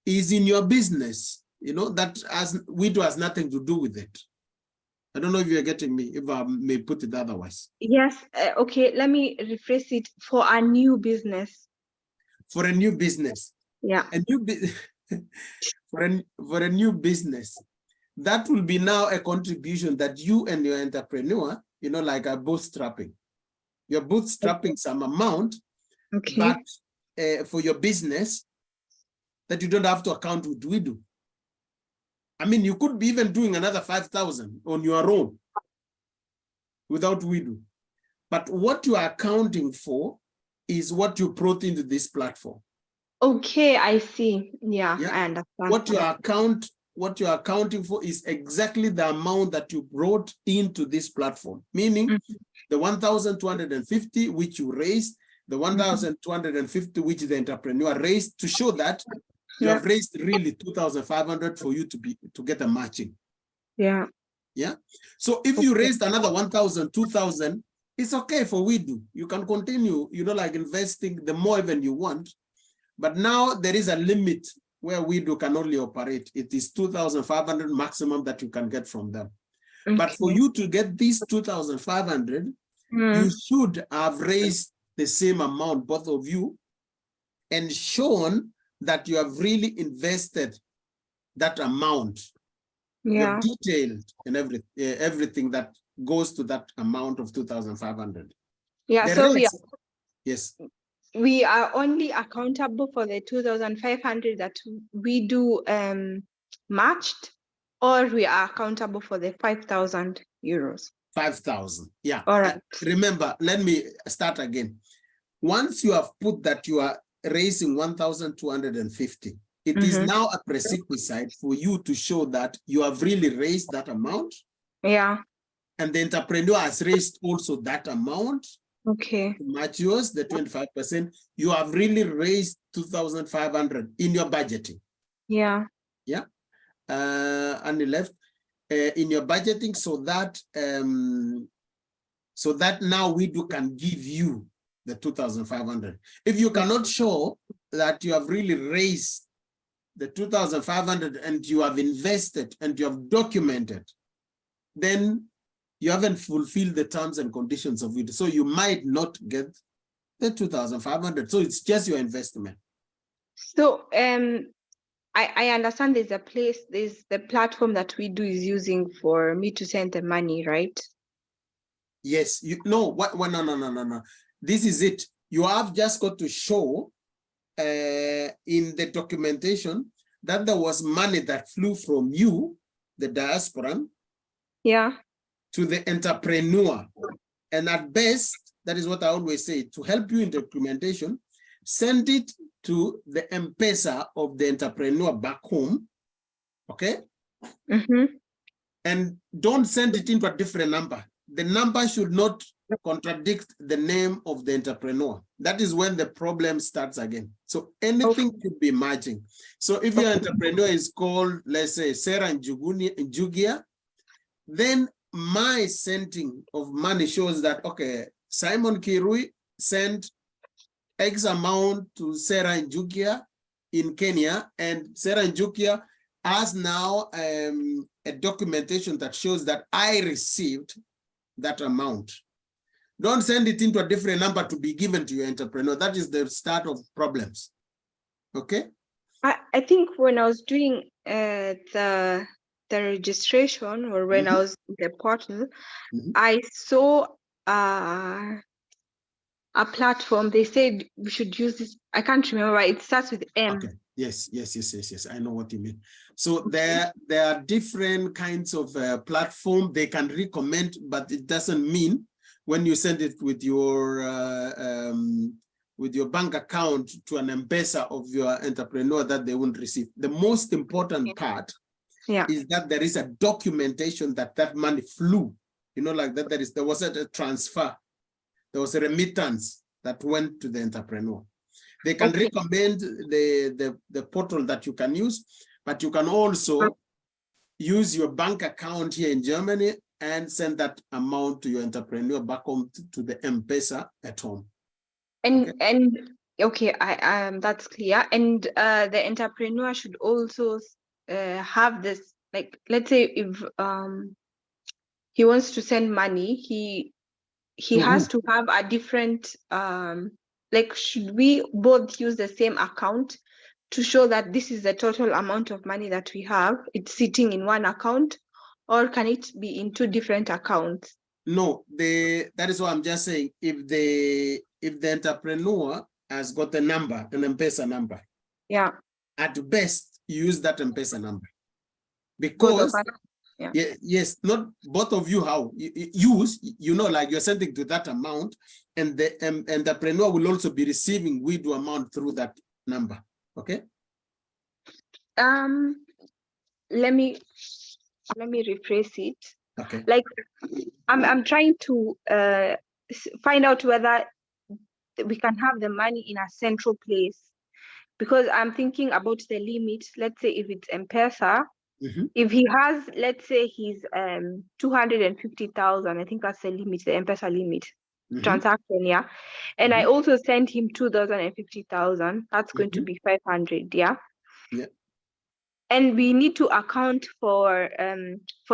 Speaker 1: is in your business. You know, that WIDU has nothing to do with it. I don't know if you're getting me, if I may put it otherwise.
Speaker 5: Yes. Okay, let me rephrase it. For a new business.
Speaker 1: For a new business.
Speaker 5: Yeah.
Speaker 1: A new for a new business, that will be now a contribution that you and your entrepreneur, you know, like a bootstrapping. You're bootstrapping some amount,
Speaker 5: Okay.
Speaker 1: but for your business that you don't have to account with WIDU. I mean, you could be even doing another 5,000 on your own without WIDU. But what you are accounting for is what you brought into this platform.
Speaker 5: Okay, I see. Yeah, I understand.
Speaker 1: What you're accounting for is exactly the amount that you brought into this platform, meaning the 1,250 which you raised, the 1,250 which the entrepreneur raised, to show that you have raised really 2,500 for you to get a matching.
Speaker 5: Yeah.
Speaker 1: Yeah. So if you raised another 1,000, 2,000, it's okay for WIDU. You can continue, you know, like investing the more even you want. But now there is a limit where WIDU can only operate. It is 2,500 maximum that you can get from them. Okay. But for you to get these 2,500, you should have raised the same amount, both of you, and shown that you have really invested that amount. Yeah. You have detailed and everything that goes to that amount of 2,500.
Speaker 5: Yeah,
Speaker 1: the
Speaker 5: so
Speaker 1: rates, yes.
Speaker 5: We are only accountable for the 2,500 that we do matched, or we are accountable for the 5,000 euros. 5,000,
Speaker 1: yeah.
Speaker 5: All right.
Speaker 1: Remember, let me start again. Once you have put that you are raising 1,250, it is now a prerequisite for you to show that you have really raised that amount.
Speaker 5: Yeah.
Speaker 1: And the entrepreneur has raised also that amount.
Speaker 5: Okay.
Speaker 1: To match yours, the 25%, you have really raised 2,500 in your budgeting.
Speaker 5: Yeah.
Speaker 1: Yeah. And you left in your budgeting so that now WIDU can give you the 2,500. If you cannot show that you have really raised the 2,500 and you have invested and you have documented, then you haven't fulfilled the terms and conditions of it. So you might not get the 2,500. So it's just your investment.
Speaker 5: So I understand there's the platform that WIDU is using for me to send the money, right?
Speaker 1: Yes. No. This is it. You have just got to show in the documentation that there was money that flew from you, the diaspora,
Speaker 5: yeah,
Speaker 1: to the entrepreneur. And at best, that is what I always say, to help you in documentation, send it to the M-Pesa of the entrepreneur back home, okay? And don't send it into a different number. The number should not contradict the name of the entrepreneur. That is when the problem starts again. So anything could be merging. So if your entrepreneur is called, let's say, Sarah Njugia, then my sending of money shows that, okay, Simon Kirui sent X amount to Sarah Njugia in Kenya, and Sarah Njugia has now a documentation that shows that I received that amount. Don't send it into a different number to be given to your entrepreneur. That is the start of problems. Okay?
Speaker 5: I think when I was doing the registration, or when I was in the portal, I saw a platform. They said we should use this. I can't remember. It starts with M.
Speaker 1: Okay. Yes. I know what you mean. So there are different kinds of platform they can recommend, but it doesn't mean when you send it with your bank account to an M-Pesa of your entrepreneur that they won't receive. The most important part is that there is a documentation that money flew. You know, like that there was a transfer. There was a remittance that went to the entrepreneur. They can recommend the portal that you can use, but you can also use your bank account here in Germany and send that amount to your entrepreneur back home to the M-Pesa at home.
Speaker 5: And that's clear. And the entrepreneur should also have this, like, let's say if he wants to send money, he has to have a different, like, should we both use the same account to show that this is the total amount of money that we have, it's sitting in one account, or can it be in two different accounts?
Speaker 1: No, that is what I'm just saying. If the entrepreneur has got a number, an M-Pesa number,
Speaker 5: Yeah.
Speaker 1: at best use that M-Pesa number, because yes, not both of you how use, you know, like you're sending to that amount, and the entrepreneur will also be receiving WIDU amount through that number. Okay.
Speaker 5: Let me rephrase it.
Speaker 1: Okay.
Speaker 5: Like, I'm trying to find out whether we can have the money in a central place, because I'm thinking about the limit. Let's say if it's M-Pesa, if he has, let's say he's 250,000, I think that's the limit, the M-Pesa limit transaction, yeah. And I also sent him 250,000. That's going to be 500, yeah.
Speaker 1: Yeah.
Speaker 5: And we need to account for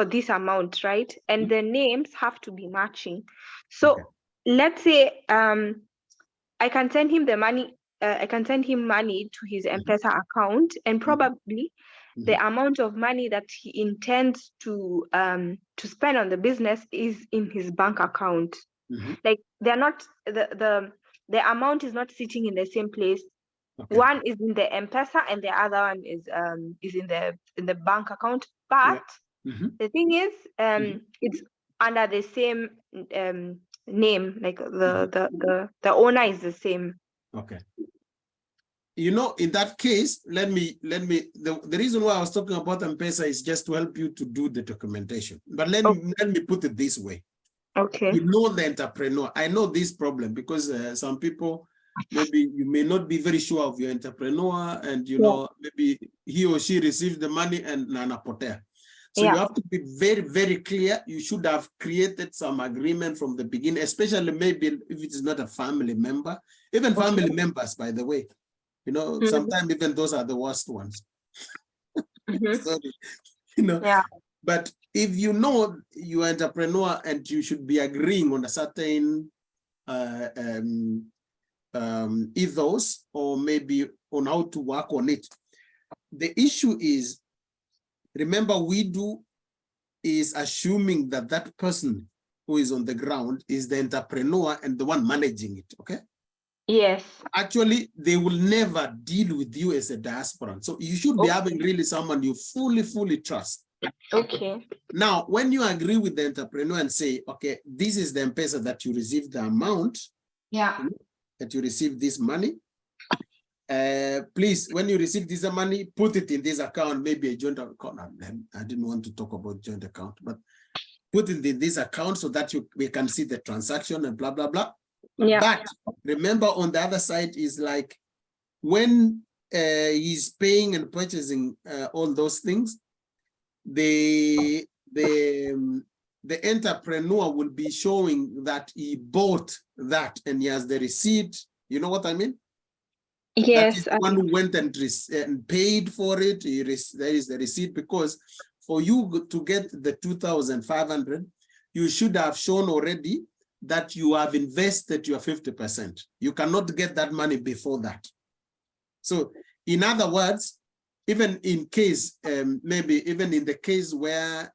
Speaker 5: this amount, right? And the names have to be matching. So let's say I can send him the money. I can send him money to his M-Pesa account, and probably the amount of money that he intends to spend on the business is in his bank account. Like, they're not, the amount is not sitting in the same place. One is in the M-Pesa and the other one is in the bank account. But the thing is, it's under the same name, like the owner is the same.
Speaker 1: Okay. You know, in that case, the reason why I was talking about M-Pesa is just to help you to do the documentation. But let me put it this way.
Speaker 5: Okay.
Speaker 1: You know the entrepreneur. I know this problem because some people, maybe you may not be very sure of your entrepreneur, and you know, maybe he or she received the money and nana potea. So you have to be very, very clear. You should have created some agreement from the beginning, especially maybe if it is not a family member, even family members, by the way. You know, sometimes even those are the worst ones. Sorry. You know, but if you know you're an entrepreneur and you should be agreeing on a certain ethos, or maybe on how to work on it. The issue is, remember, WIDU is assuming that that person who is on the ground is the entrepreneur and the one managing it, okay?
Speaker 5: Yes.
Speaker 1: Actually, they will never deal with you as a diasporan. So you should be having really someone you fully trust.
Speaker 5: Okay.
Speaker 1: Now, when you agree with the entrepreneur and say, okay, this is the M-Pesa that you received the amount, that you received this money, please, when you receive this money, put it in this account, maybe a joint account. I didn't want to talk about joint account, but put it in this account so that we can see the transaction and blah, blah, blah. Yeah. But remember, on the other side is like, when he's paying and purchasing all those things, the entrepreneur will be showing that he bought that and he has the receipt. You know what I mean?
Speaker 5: Yes.
Speaker 1: That is the one who went and paid for it. There is the receipt, because for you to get the 2,500, you should have shown already that you have invested your 50%. You cannot get that money before that. So in other words, even in case, maybe even in the case where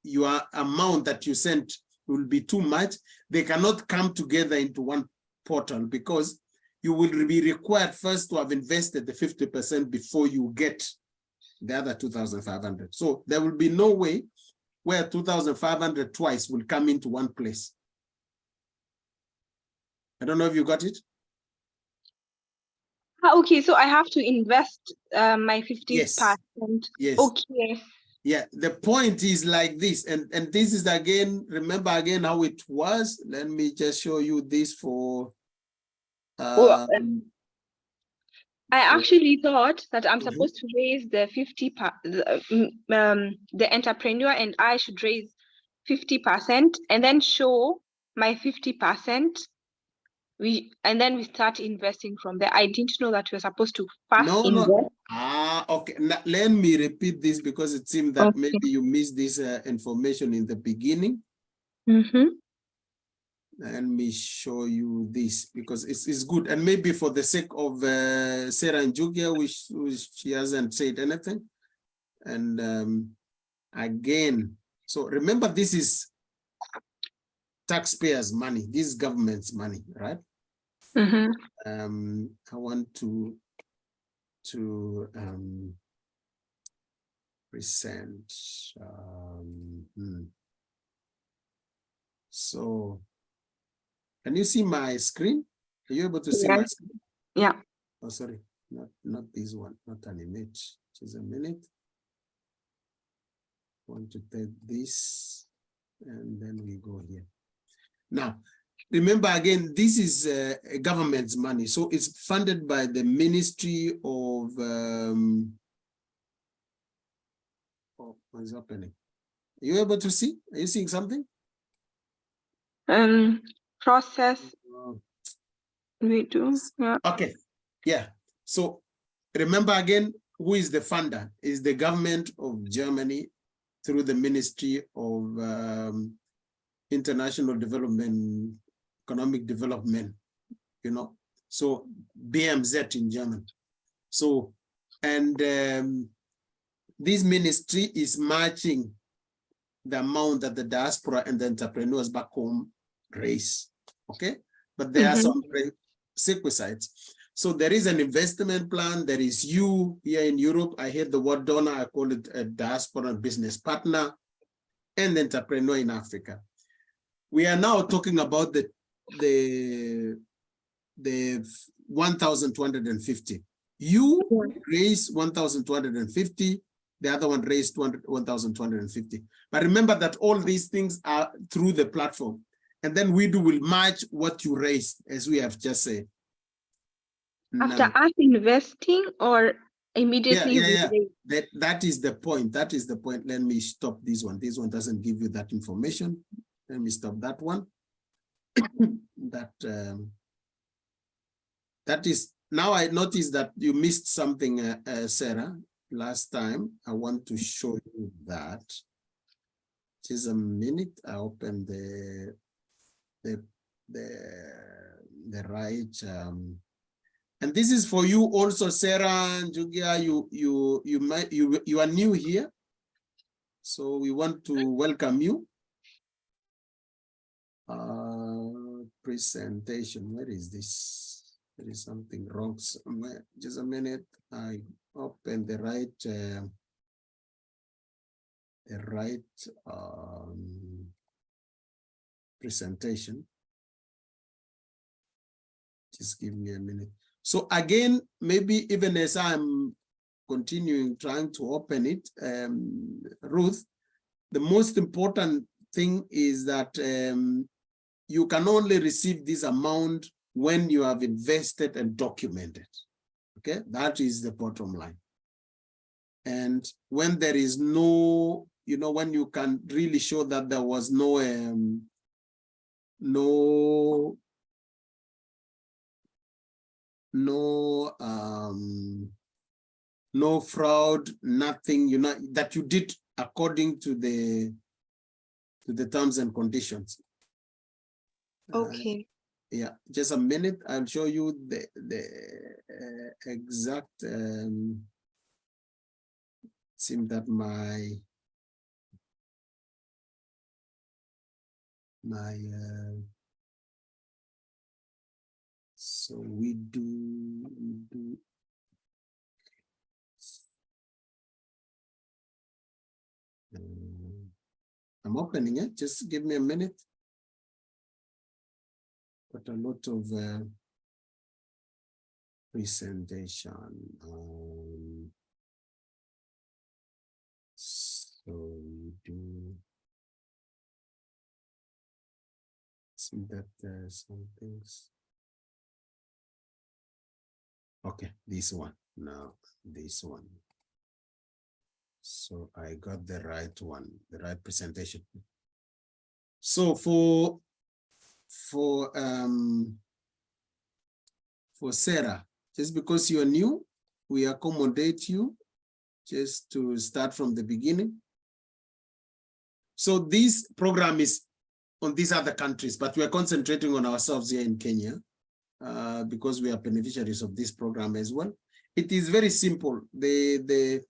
Speaker 1: your amount that you sent will be too much, they cannot come together into one portal, because you will be required first to have invested the 50% before you get the other 2,500. So there will be no way where 2,500 twice will come into one place. I don't know if you got it.
Speaker 5: Okay, so I have to invest my 50%.
Speaker 1: Yes.
Speaker 5: Okay.
Speaker 1: Yeah, the point is like this, and this is again, remember again how it was. Let me just show you this for.
Speaker 5: I actually thought that I'm supposed to raise the 50%. The entrepreneur and I should raise 50% and then show my 50% and then we start investing from there. I didn't know that we're supposed to first invest.
Speaker 1: No. Okay. Now, let me repeat this because it seemed that
Speaker 5: Okay.
Speaker 1: maybe you missed this information in the beginning. Let me show you this because it's good. And maybe for the sake of Sarah and Jugia, which she hasn't said anything. And again, so remember, this is taxpayers' money. This is government's money, right? I want to present. So, can you see my screen? Are you able to see my screen?
Speaker 5: Yeah.
Speaker 1: Oh, sorry, not this one, not an image. Just a minute. I want to take this, and then we go here. Now, remember again, this is a government's money, so it's funded by the Ministry of. What is happening? Are you able to see? Are you seeing something?
Speaker 5: Process. We do. Yeah.
Speaker 1: Okay. Yeah. So remember again, who is the funder? Is the government of Germany through the Ministry of International Development, Economic Development, you know, so BMZ in German. So, and this ministry is matching the amount that the diaspora and the entrepreneurs back home raise, okay? But there are some prerequisites. So there is an investment plan. There is you here in Europe. I heard the word donor. I call it a diaspora business partner and entrepreneur in Africa. We are now talking about the 1,250. You raise 1,250. The other one raised 1,250. But remember that all these things are through the platform. And then WIDU will match what you raised, as we have just said.
Speaker 5: After us investing or immediately?
Speaker 1: Yeah. That is the point. That is the point. Let me stop this one. This one doesn't give you that information. Let me stop that one. That is, now I noticed that you missed something, Sarah, last time. I want to show you that. Just a minute. I open the right, and this is for you also, Sarah and Jugia. You are new here, so we want to welcome you. Presentation. Where is this? There is something wrong somewhere. Just a minute. I open the right presentation. Just give me a minute. So again, maybe even as I'm continuing trying to open it, Ruth, the most important thing is that you can only receive this amount when you have invested and documented. Okay, that is the bottom line. And when there is no, when you can really show that there was no no fraud, nothing, that you did according to the terms and conditions.
Speaker 5: Okay.
Speaker 1: Yeah, just a minute. I'll show you the exact. Seems that my so we do. I'm opening it. Just give me a minute. But a lot of presentation. So we do see that some things. Okay, this one. Now this one. So I got the right one, the right presentation. So for for Sarah. Just because you're new, we accommodate you just to start from the beginning. So this program is on these other countries, but we are concentrating on ourselves here in Kenya because we are beneficiaries of this program as well. It is very simple. The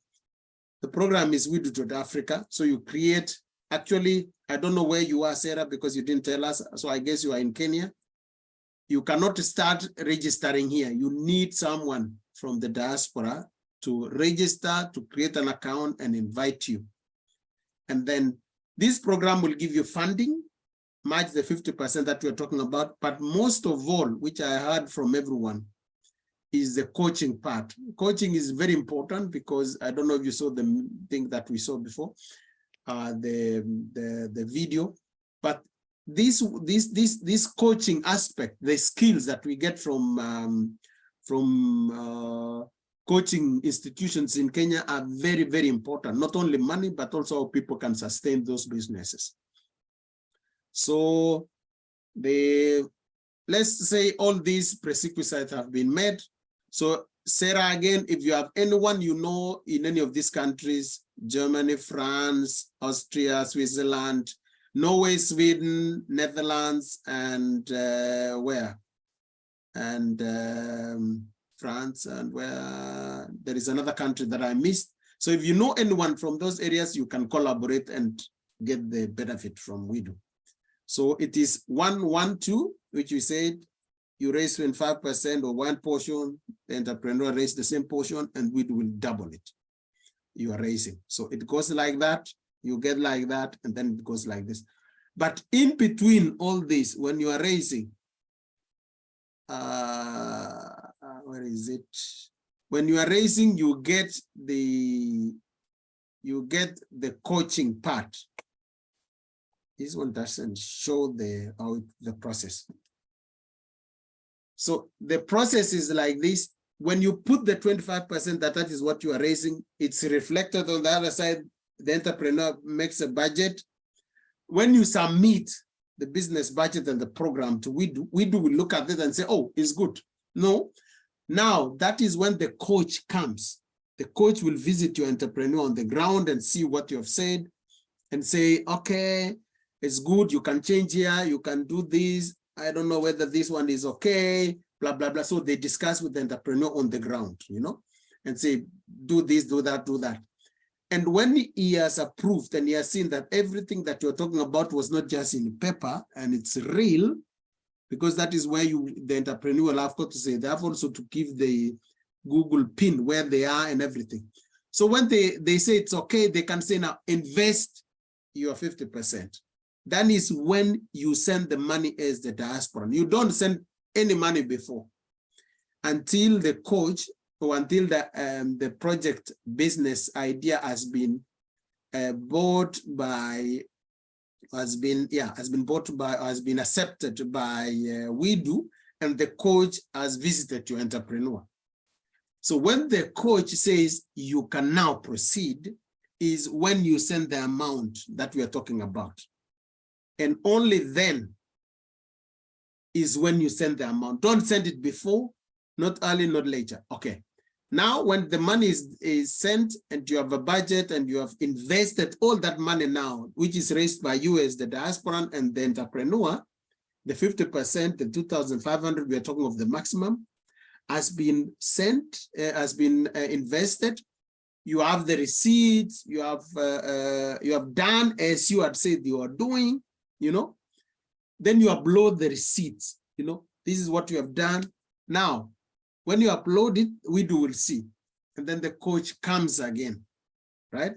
Speaker 1: program is WIDU Africa. So you create, actually, I don't know where you are, Sarah, because you didn't tell us. So I guess you are in Kenya. You cannot start registering here. You need someone from the diaspora to register, to create an account and invite you. And then this program will give you funding, match the 50% that we're talking about. But most of all, which I heard from everyone, is the coaching part. Coaching is very important because I don't know if you saw the thing that we saw before, the video, but this coaching aspect, the skills that we get from coaching institutions in Kenya are very, very important. Not only money, but also how people can sustain those businesses. So let's say all these prerequisites have been met. So Sarah, again, if you have anyone you know in any of these countries, Germany, France, Austria, Switzerland, Norway, Sweden, Netherlands, and where? And France, and where there is another country that I missed. So if you know anyone from those areas, you can collaborate and get the benefit from WIDU. So it is 1-1-2, which we said you raise 25% or one portion, the entrepreneur raise the same portion, and WIDU will double it. You are raising. So it goes like that, you get like that, and then it goes like this. But in between all this, when you are raising, where is it? When you are raising, you get the coaching part. This one doesn't show the process. So the process is like this. When you put the 25%, that is what you are raising, it's reflected on the other side. The entrepreneur makes a budget. When you submit the business budget and the program to WIDU, WIDU will look at it and say, oh, it's good. No. Now, that is when the coach comes. The coach will visit your entrepreneur on the ground and see what you have said and say, okay, it's good. You can change here. You can do this. I don't know whether this one is okay, blah, blah, blah. So they discuss with the entrepreneur on the ground, you know, and say, do this, do that, do that. And when he has approved and he has seen that everything that you're talking about was not just in paper and it's real, because that is where the entrepreneur will have got to say, they have also to give the Google pin where they are and everything. So when they say it's okay, they can say now, invest your 50%. That is when you send the money as the diaspora. You don't send any money before until the coach or until the project business idea has been bought by, has been accepted by WIDU, and the coach has visited your entrepreneur. So when the coach says you can now proceed is when you send the amount that we are talking about. And only then is when you send the amount. Don't send it before, not early, not later. Okay. Now, when the money is sent and you have a budget and you have invested all that money now, which is raised by you as the diaspora and the entrepreneur, the 50%, the 2,500, we are talking of the maximum, has been sent, has been invested. You have the receipts, you have done as you had said you are doing, you know, then you upload the receipts, you know, this is what you have done. Now, when you upload it, WIDU will see. And then the coach comes again, right?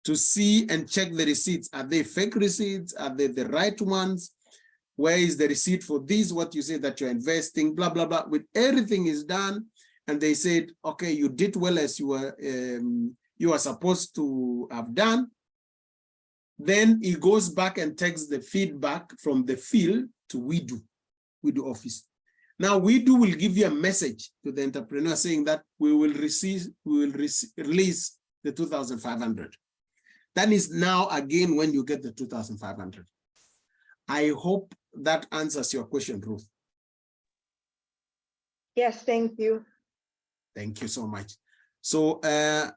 Speaker 1: To see and check the receipts. Are they fake receipts? Are they the right ones? Where is the receipt for this? What you say that you're investing, blah, blah, blah. With everything is done. And they said, okay, you did well as you were supposed to have done. Then he goes back and takes the feedback from the field to WIDU office. Now WIDU will give you a message to the entrepreneur saying that we will release the 2,500. That is now again when you get the 2,500. I hope that answers your question, Ruth.
Speaker 5: Yes, thank you.
Speaker 1: Thank you so much. So,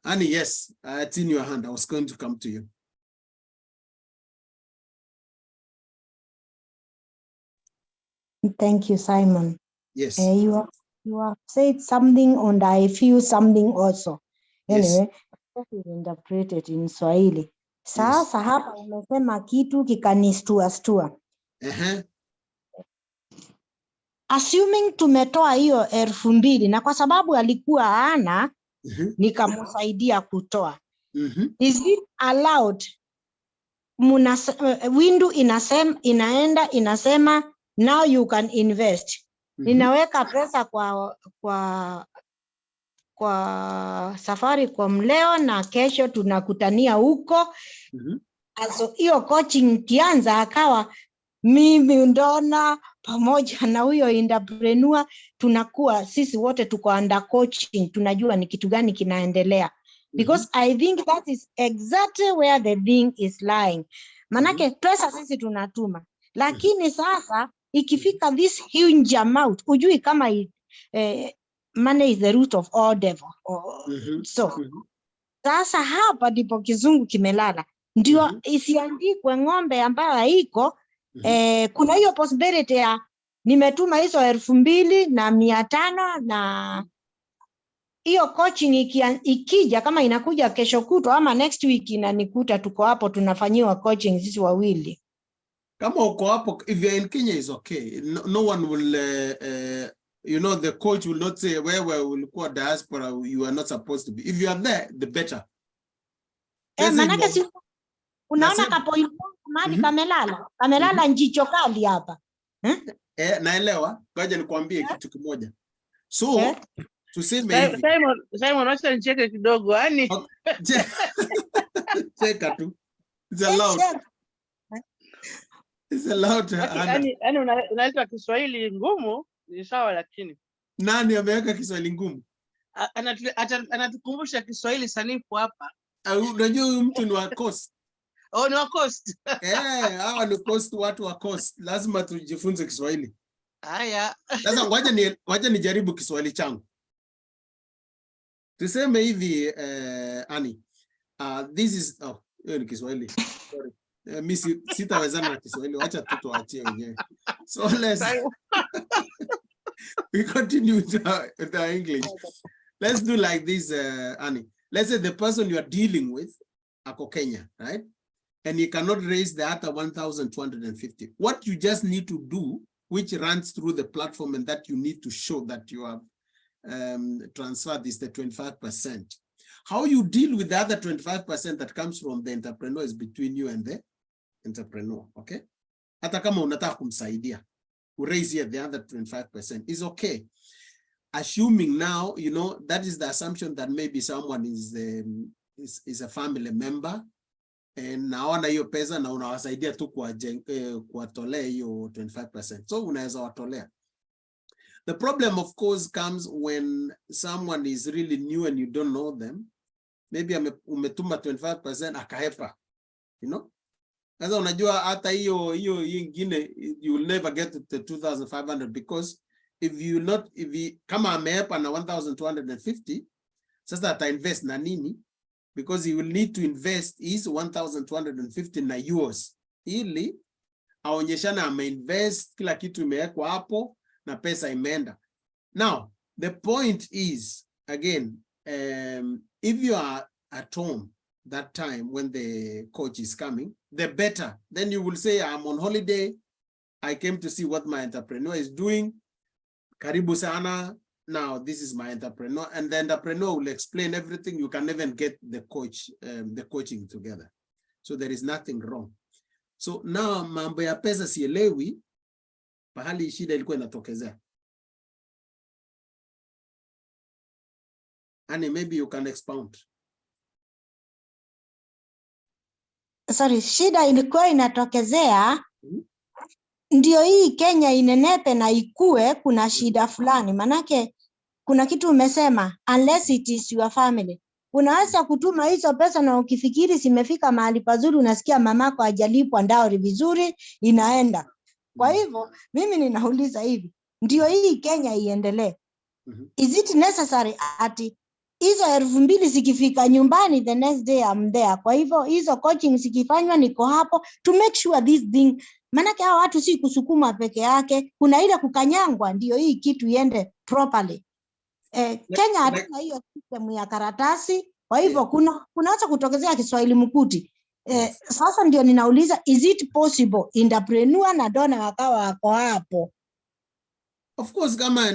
Speaker 1: Annie, yes, it's in your hand. I was going to come to you.
Speaker 4: Thank you, Simon.
Speaker 1: Yes.
Speaker 4: You have said something and I feel something also. Anyway, yes. Interpreted in Swahili. Sasa hapa umesema kitu kikanistua. Assuming tumetoa hiyo 2,000 na kwa sababu alikuwa hana nikamsaidia kutoa. Is it allowed? WIDU inasema now you can invest. Ninaweka pesa kwa Safaricom leo na kesho tunakutania huko. Also hiyo coaching kianza akawa mimi ndona pamoja na huyo entrepreneur tunakuwa sisi wote tuko under coaching, tunajua ni kitu gani kinaendelea. Because I think that is exactly where the thing is lying. Manake pesa sisi tunatuma. Lakini sasa ikifika this huge amount, ujui kama money is the root of all devil. So sasa hapa ndipo kizungu kimelala. Ndio isiandikwe ng'ombe ambayo haiko. Kuna hiyo possibility ya nimetuma hizo 2,500 na hiyo coaching ikija kama inakuja kesho kutwa ama next week inanikuta tuko hapo tunafanyiwa coaching sisi wawili.
Speaker 1: Kama uko hapo, if you're in Kenya is okay. No one will, you know, the coach will not say where ulikuwa diaspora you are not supposed to be. If you are there, the better.
Speaker 4: Manake si unaona kapo mali kamelala njicho kali hapa.
Speaker 1: Naelewa, ngoja nikwambie kitu kimoja. So tuseme hivi.
Speaker 2: Simon acha nicheke kidogo yani.
Speaker 1: Cheka tu. It's allowed. It's allowed.
Speaker 2: Yani unaleta Kiswahili ngumu ni sawa, lakini
Speaker 1: nani ameweka Kiswahili ngumu?
Speaker 2: Anatukumbusha Kiswahili sanifu hapa.
Speaker 1: Unajua huyu mtu ni wa Coast.
Speaker 2: Oh, ni wa Coast.
Speaker 1: Hawa ni Coast, watu wa Coast. Lazima tujifunze Kiswahili.
Speaker 2: Haya.
Speaker 1: Sasa ngoja nijaribu Kiswahili changu. Tuseme hivi Annie. This is hiyo ni Kiswahili. Sorry. Mimi sitawezana na Kiswahili, acha tu tuachie wenyewe. So we continue with our English. Let's do like this, Annie. Let's say the person you are dealing with ako Kenya, right? And you cannot raise the other 1,250. What you just need to do, which runs through the platform and that you need to show that you have transferred is the 25%. How you deal with the other 25% that comes from the entrepreneur is between you and the entrepreneur, okay? Hata kama unataka kumsaidia, raise here the other 25% is okay. Assuming now, you know, that is the assumption that maybe someone is a family member and naona hiyo pesa na unawasaidia tu kuwatolea hiyo 25%. So unaweza watolea. The problem of course comes when someone is really new and you don't know them. Maybe umetuma 25% akahepa, you know? Sasa unajua hata hiyo ingine you will never get the 2,500 because kama amehepa na 1,250 sasa ata invest na nini? Because he will need to invest his 1,250 na yours ili aonyeshana ameinvest, kila kitu imewekwa hapo na pesa imeenda. Now the point is again, if you are at home that time when the coach is coming, the better. Then you will say, I'm on holiday, I came to see what my entrepreneur is doing. Karibu sana. Now this is my entrepreneur, and the entrepreneur will explain everything. You can even get the coach, the coaching together. So there is nothing wrong. So now mambo ya pesa sielewi pahali shida ilikuwa inatokezea. Annie, maybe you can expound.
Speaker 4: Sorry, shida ilikuwa inatokezea. Ndio hii Kenya inenepe na ikue, kuna shida fulani. Manake kuna kitu umesema, unless it is your family. Unaweza kutuma hizo pesa na ukifikiri zimefika mahali pazuri, unasikia mamako hajalipwa ndauri vizuri, inaenda. Kwa hivyo mimi ninauliza hivi, ndio hii Kenya iendelee, Is it necessary ati hizo 2,000 zikifika nyumbani the next day I'm there? Kwa hivyo hizo coaching zikifanywa niko hapo to make sure this thing, manake hao watu si kusukuma peke yake, kuna ile kukanyangwa ndio hii kitu iende properly. Kenya hatuna hiyo system ya karatasi, kwa hivyo kunaweza kutokezea Kiswahili mkuti. Sasa ndio ninauliza, is it possible entrepreneur na donor wakawa wako hapo?
Speaker 1: Of course, kama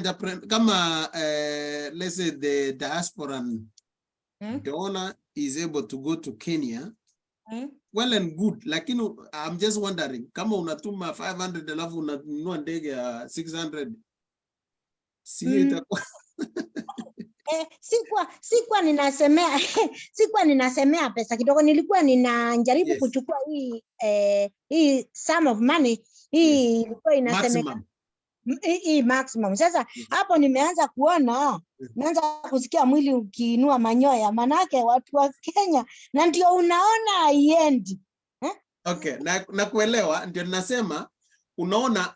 Speaker 1: let's say the diaspora donor is able to go to Kenya, well and good. Lakini I'm just wondering, kama unatuma 500 alafu unanunua ndege ya 600,
Speaker 4: sikuwa ninasemea pesa kidogo, nilikuwa ninajaribu kuchukua hii sum of money hii ilikuwa inasemekana hii maximum. Sasa hapo nimeanza kuona, naanza kusikia mwili ukiinua manyoya, manake watu wa Kenya, na ndio unaona haiendi.
Speaker 1: Okay, na kuelewa, ndio ninasema unaona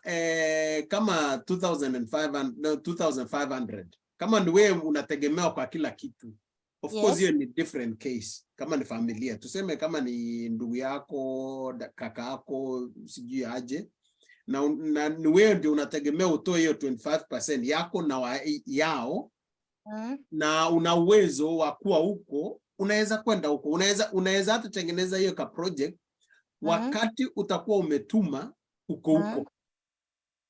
Speaker 1: kama 2,500 kama ni wewe unategemewa kwa kila kitu. Of course hiyo ni different case. Kama ni familia, tuseme kama ni ndugu yako, kaka yako, sijui aje, na ni wewe ndio unategemea utoe hiyo 25% yako na yao, na una uwezo wa kuwa huko, unaweza kwenda huko, unaweza hata tengeneza hiyo ka project wakati utakuwa umetuma huko.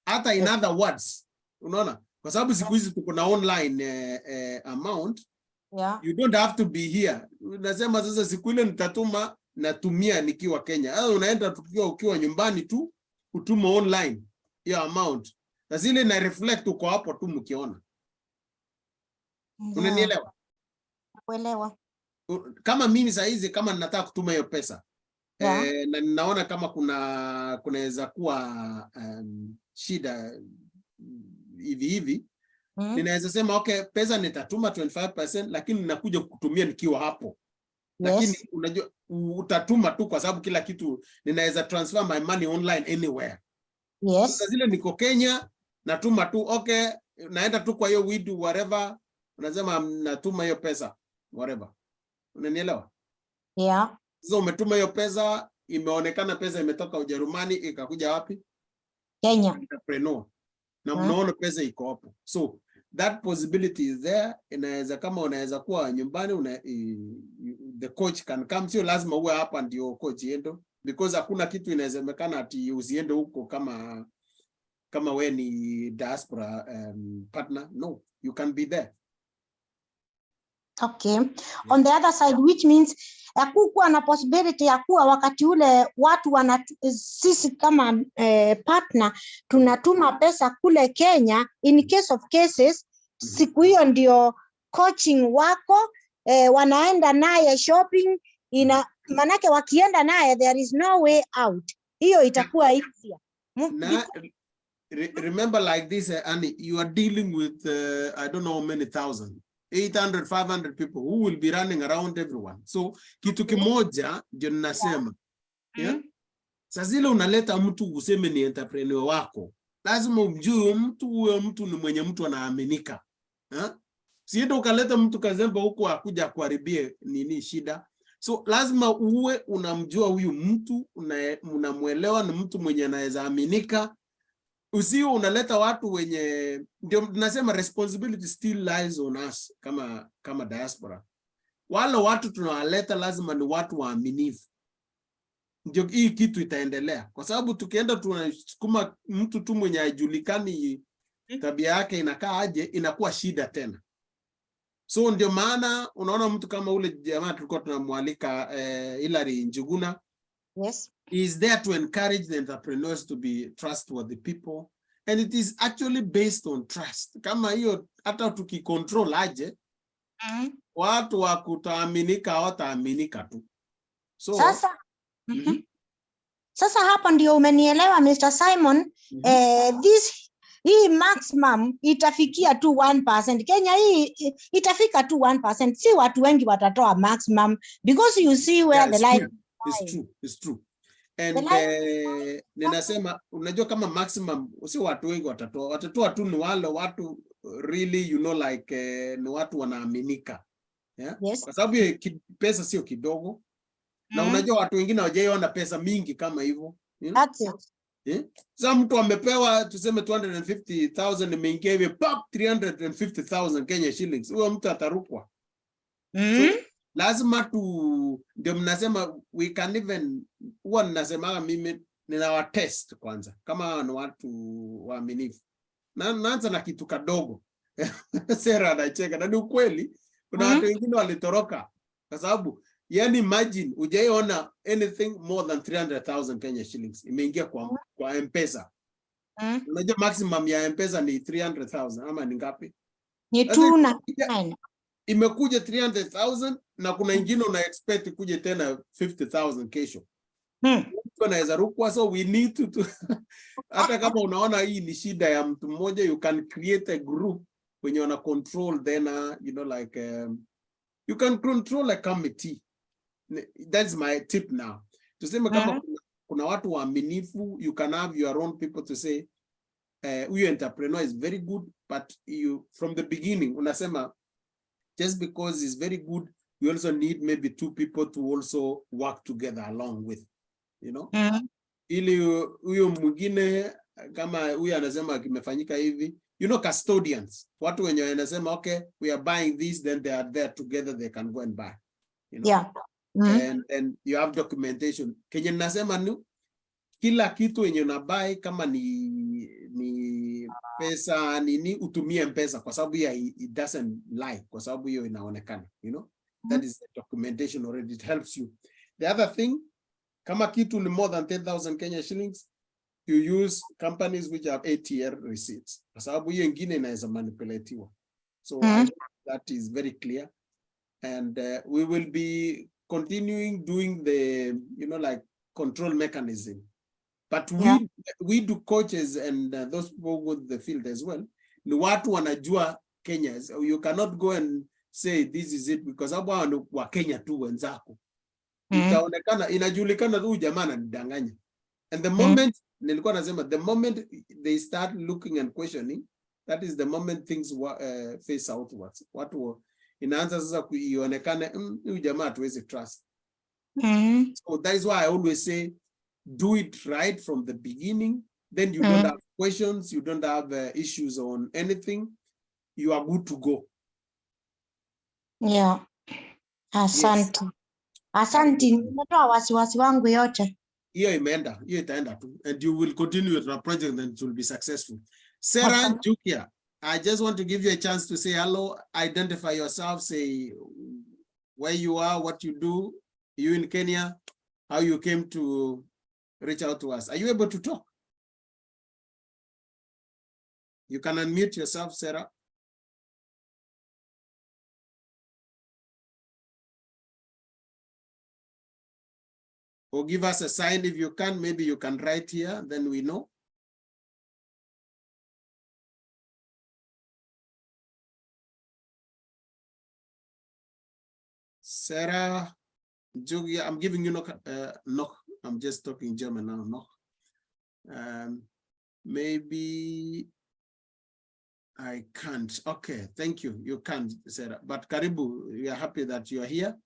Speaker 1: Hata in other words, unaona, kwa sababu siku hizi tuko na online amount, you don't have to be here. Unasema sasa siku ile nitatuma, natumia nikiwa Kenya. Unaenda ukiwa nyumbani tu, utuma online hiyo amount, na zile na reflect uko hapo tu mkiona. Unanielewa?
Speaker 4: Kuelewa.
Speaker 1: Kama mimi saa hizi kama ninataka kutuma hiyo pesa, na ninaona kama kunaweza kuwa shida hivi, ninaweza sema okay, pesa nitatuma 25%, lakini ninakuja kukutumia nikiwa hapo. Lakini unajua utatuma tu kwa sababu kila kitu ninaweza transfer my money online anywhere. Sasa zile niko Kenya, natuma tu, okay, naenda tu kwa hiyo WIDU whatever, unasema natuma hiyo pesa whatever. Unanielewa? Sasa umetuma hiyo pesa, imeonekana pesa imetoka Ujerumani ikakuja wapi?
Speaker 4: Kenya.
Speaker 1: Entrepreneur. Na mnaona pesa iko hapo. So that possibility is there. Inaweza kama unaweza kuwa nyumbani, the coach can come. Sio lazima uwe hapa ndio coach yendo, because hakuna kitu inawezekana ati usiende huko kama we ni diaspora partner. No, you can be there.
Speaker 4: Okay. On the other side, which means hakukuwa na possibility ya kuwa wakati ule watu sisi kama partner tunatuma pesa kule Kenya, in case of cases, siku hiyo ndio coaching wako, wanaenda naye shopping, manake wakienda naye there is no way out. Hiyo itakuwa easier.
Speaker 1: Remember like this, Annie, you are dealing with I don't know how many thousand, 800, 500 people who will be running around everyone. So kitu kimoja ndio ninasema. Sasa zile unaleta mtu useme ni entrepreneur wako, lazima umjue mtu ni mwenye mtu anaaminika. Siende ukaleta mtu kazemba huko akuja kuharibie nini shida. So lazima uwe unamjua huyu mtu, unamuelewa ni mtu mwenye anaweza aminika. Usio unaleta watu wenye, ndio tunasema responsibility still lies on us kama diaspora. Wale watu tunawaleta lazima ni watu waaminifu, ndio hii kitu itaendelea. Kwa sababu tukienda tunasukuma mtu tu mwenye hajulikani tabia yake inakaa aje, inakuwa shida tena. So ndio maana unaona mtu kama ule jamaa tulikuwa tunamwalika Hilary Njuguna. Is there to encourage the entrepreneurs to be trustworthy people, and it is actually based on trust. Kama hiyo hata tukicontrol aje, watu wa kutaaminika hawataaminika tu. So
Speaker 4: sasa hapa ndio umenielewa Mr. Simon. Hii maximum itafikia tu 1%. Kenya hii itafika tu 1%. Si watu wengi watatoa maximum, because you see where the life
Speaker 1: is true. And ninasema unajua kama maximum si watu wengi watatoa tu, ni wale watu really, you know, like ni watu wanaaminika. Yeah?
Speaker 4: Yes.
Speaker 1: Kwa sababu pesa sio kidogo. Na unajua watu wengine hawajaiona pesa mingi kama hivyo.
Speaker 4: That's it.
Speaker 1: Yeah? Sasa mtu amepewa tuseme 250,000 imeingia hivi pop 350,000 Kenya shillings. Huyo mtu atarukwa. So, lazima ndio mnasema we can even huwa ninasema mimi ninawatest kwanza kama ni watu waaminifu. Na naanza na kitu kadogo. Sera anacheka na ni ukweli. Kuna watu wengine walitoroka kwa sababu yani imagine hujaiona anything more than 300,000 Kenya shillings imeingia kwa M-Pesa. Unajua maximum ya M-Pesa ni 300,000 ama ni ngapi?
Speaker 4: Ni 299.
Speaker 1: Imekuja 300,000 na kuna ingine una expect kuje tena 50,000 kesho. Tunaweza rukwa, so we need to hata kama unaona hii ni shida ya mtu mmoja, you can create a group when you wanna control, then you know, like you can control a committee. That's my tip now. Tuseme kama kuna watu waaminifu, you can have your own people to say huyu entrepreneur is very good, but you from the beginning unasema just because he's very good, we also need maybe 2 people to also work together along with, you know. Ili huyo mwingine kama huyu anasema kimefanyika hivi, you know, custodians, watu wenye wanasema okay, we are buying this, then they are there together, they can go and buy, you know.
Speaker 4: Yeah.
Speaker 1: And you have documentation. Kenye nasema ni kila kitu yenye unabuy kama ni pesa nini utumie pesa kwa sababu it doesn't lie, kwa sababu hiyo inaonekana, you know. That is the documentation already, it helps you. The other thing, kama kitu ni more than 10,000 Kenya shillings, you use companies which have ATR receipts, kwa sababu hiyo ingine inaweza manipulatiwa. So that is very clear, and we will be continuing doing the, you know, like control mechanism. But we do coaches and those people with the field as well. Ni watu wanajua Kenya. So you cannot go and say this is it because hapo wa Kenya tu wenzako. Itaonekana inajulikana tu jamaa anadanganya. And the moment nilikuwa nasema, the moment they start looking and questioning, that is the moment things face outwards. Watu inaanza sasa kuionekana huyu jamaa hatuwezi trust. So that is why I always say do it right from the beginning, then you don't have questions, you don't have issues on anything, you are good to go.
Speaker 4: Yeah. Asante. Yes. Asante, nimetoa wasiwasi wangu yote.
Speaker 1: Hiyo imeenda, hiyo itaenda tu, and you will continue with your project and it will be successful. Sarah Jukia, I just want to give you a chance to say hello, identify yourself, say where you are, what you do, you in Kenya, how you came to reach out to us. Are you able to talk? You can unmute yourself, Sarah. Or give us a sign if you can. Maybe you can write here, then we know. Sarah Jugia, I'm giving you no. I'm just talking German now, no. Maybe I can't. Okay, thank you. You can't, Sarah. But Karibu, we are happy that you are here.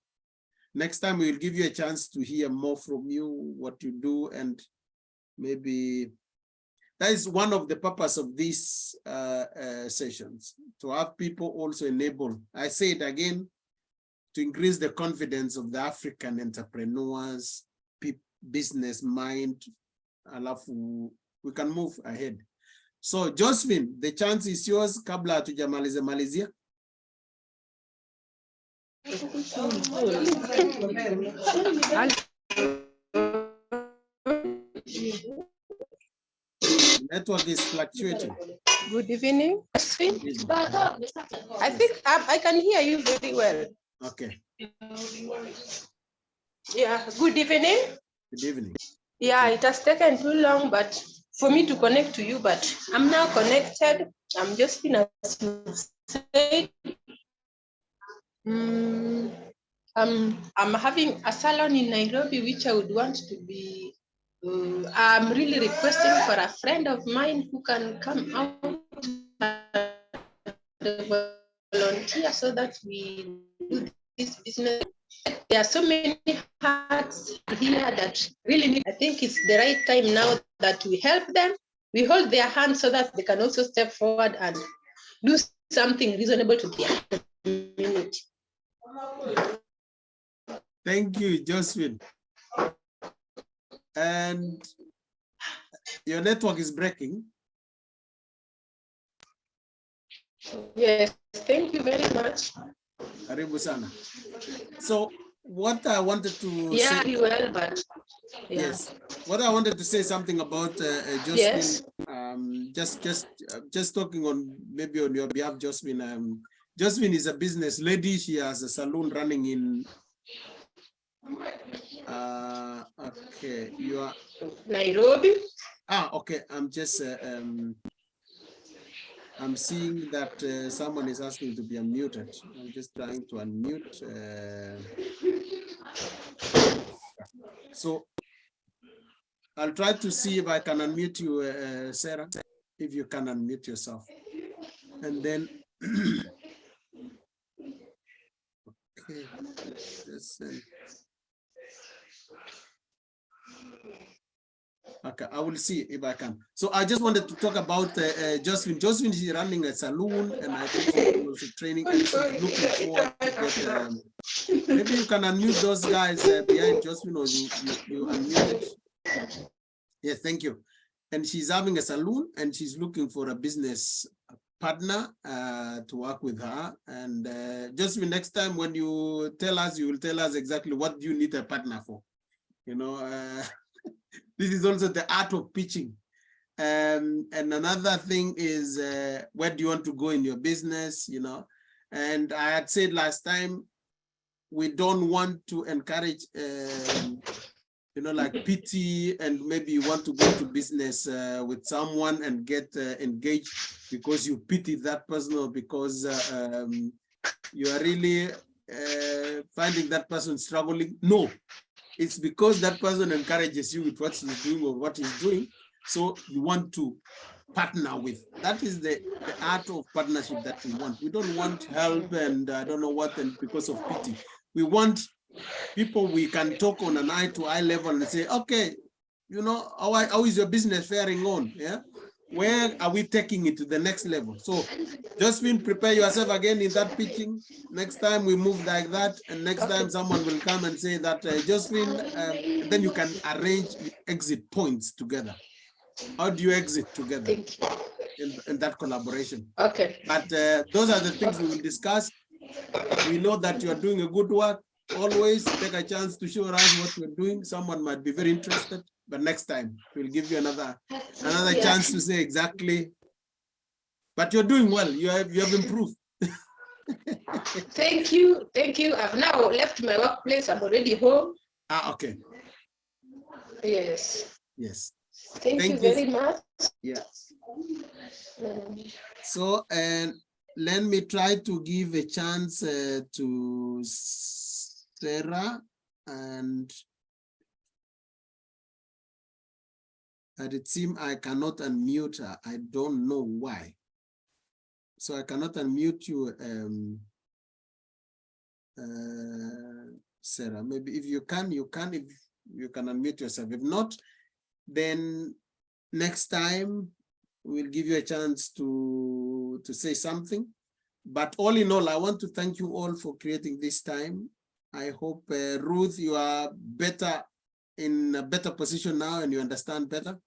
Speaker 1: Next time we will give you a chance to hear more from you, what you do, and maybe that is one of the purpose of these sessions, to have people also enable, I say it again, to increase the confidence of the African entrepreneurs, business mind, alafu we can move ahead. So Josephine, the chance is yours kabla hatujamaliza malizia. Network is fluctuating.
Speaker 6: Good evening. I think I can hear you very well.
Speaker 1: Okay.
Speaker 6: Yeah, good evening.
Speaker 1: Good evening.
Speaker 6: Yeah, it has taken too long but for me to connect to you, but I'm now connected. I'm just in a state. I'm having a salon in Nairobi, which I would want to be. I'm really requesting for a friend of mine who can come out volunteer so that we do this business. There are so many hearts here that really need. I think it's the right time now that we help them. We hold their hands so that they can also step forward and do something reasonable to their community.
Speaker 1: Thank you, Josephine. And your network is breaking.
Speaker 6: Yes, thank you very much.
Speaker 1: Karibu sana. So what I wanted to
Speaker 6: Yeah,
Speaker 1: say,
Speaker 6: well, but yeah.
Speaker 1: yes, what I wanted to say something about Josephine.
Speaker 6: Yes.
Speaker 1: Just talking on maybe on your behalf, Josephine. Josephine is a business lady. She has a salon running in. Okay, you are
Speaker 6: Nairobi.
Speaker 1: Okay. I'm seeing that someone is asking to be unmuted. I'm just trying to unmute. So I'll try to see if I can unmute you, Sarah, if you can unmute yourself. And then, okay, okay, I will see if I can. So I just wanted to talk about Josephine. Josephine is running a saloon, and I think she's also training, and she's looking forward to get. Maybe you can unmute those guys behind Josephine, or you unmute it. Yes, thank you. And she's having a saloon, and she's looking for a business partner to work with her. And Josephine, next time when you tell us, you will tell us exactly what you need a partner for. You know. This is also the art of pitching. And another thing is, where do you want to go in your business, you know? And I had said last time, we don't want to encourage, you know, like pity, and maybe you want to go to business with someone and get engaged because you pity that person, or because you are really finding that person struggling. No. It's because that person encourages you with what she's doing or what he's doing. So you want to partner with. That is the art of partnership that we want. We don't want help and I don't know what, and because of pity. We want people we can talk on an eye-to-eye level and say, okay, you know, how is your business faring on? Yeah. Where are we taking it to the next level? So Josephine, prepare yourself again in that pitching. Next time we move like that, and next time someone will come and say that, Josephine, and then you can arrange exit points together. How do you exit together in that collaboration?
Speaker 6: Okay.
Speaker 1: But those are the things we will discuss. We know that you are doing a good work. Always take a chance to show us what you're doing. Someone might be very interested, but next time we'll give you another chance to say exactly. But you're doing well. You have improved.
Speaker 6: Thank you. I've now left my workplace. I'm already home.
Speaker 1: Okay.
Speaker 6: Yes.
Speaker 1: Yes.
Speaker 6: Thank you very much.
Speaker 1: Yeah. So, and let me try to give a chance to Sarah, and it seems I cannot unmute her. I don't know why. So I cannot unmute you, Sarah. Maybe if you can, if you can unmute yourself. If not, then next time we'll give you a chance to say something. But all in all, I want to thank you all for creating this time. I hope, Ruth, you are in a better position now and you understand better.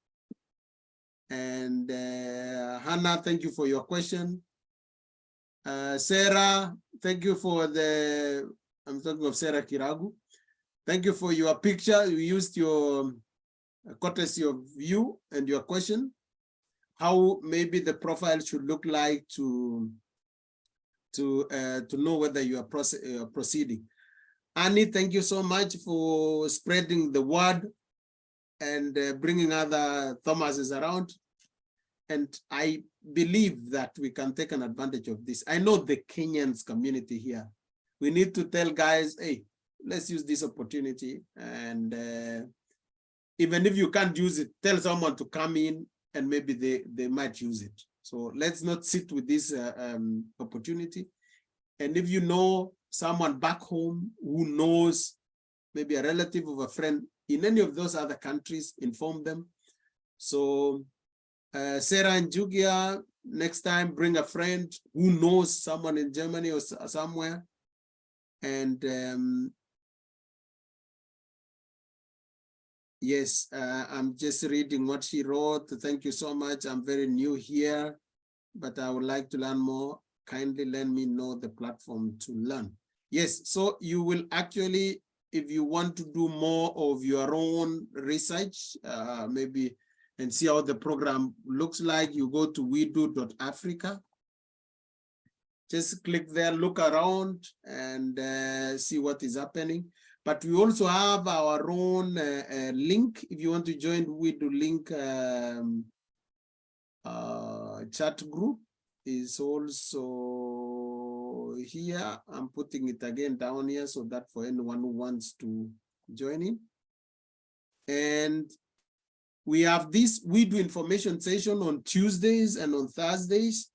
Speaker 1: And Hannah, thank you for your question. Sarah, thank you for I'm talking of Sarah Kiragu. Thank you for your picture. You used your courtesy of you and your question, how maybe the profile should look like to know whether you are proceeding. Annie, thank you so much for spreading the word and bringing other Thomases around. And I believe that we can take an advantage of this. I know the Kenyans community here. We need to tell guys, hey, let's use this opportunity. And even if you can't use it, tell someone to come in and maybe they might use it. So let's not sit with this opportunity. And if you know someone back home who knows maybe a relative of a friend in any of those other countries, inform them. So Sarah and Jugia, next time bring a friend who knows someone in Germany or somewhere. And yes, I'm just reading what she wrote. Thank you so much. I'm very new here, but I would like to learn more. Kindly let me know the platform to learn. Yes, so you will actually, if you want to do more of your own research, maybe, and see how the program looks like, you go to WIDU.Africa. Just click there, look around, and see what is happening. But we also have our own link. If you want to join WIDU link chat group, is also here. I'm putting it again down here so that for anyone who wants to join in. And we have this WIDU information session on Tuesdays and on Thursdays.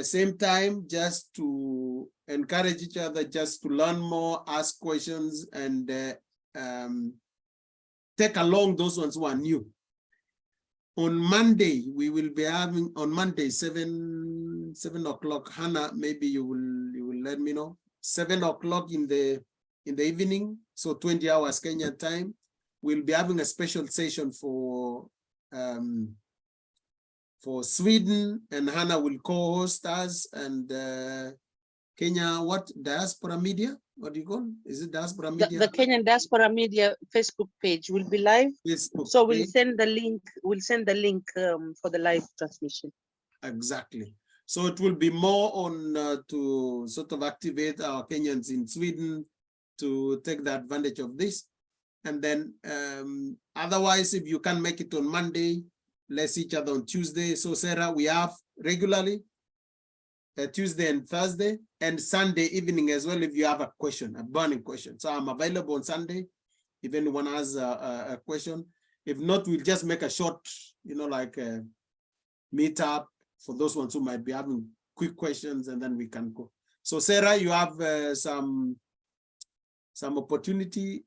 Speaker 1: Same time, just to encourage each other, just to learn more, ask questions, and take along those ones who are new. On Monday, we will be having, on Monday, 7 o'clock. Hannah, maybe you will let me know. 7 o'clock in the evening, so 20 hours Kenya time. We'll be having a special session for Sweden, and Hannah will co-host us, and Kenya, what, Diaspora Media? What do you call it? Is it Diaspora Media?
Speaker 2: The Kenyan Diaspora Media Facebook page will be live.
Speaker 1: Facebook
Speaker 2: so we'll
Speaker 1: page.
Speaker 2: send the link. We'll send the link for the live transmission.
Speaker 1: Exactly. So it will be more on to sort of activate our Kenyans in Sweden to take the advantage of this. And then otherwise, if you can make it on Monday, let's see each other on Tuesday. So Sarah, we have regularly Tuesday and Thursday, and Sunday evening as well if you have a question, a burning question. So I'm available on Sunday if anyone has a question. If not, we'll just make a short, like a meetup for those ones who might be having quick questions, and then we can go. So Sarah, you have some opportunity.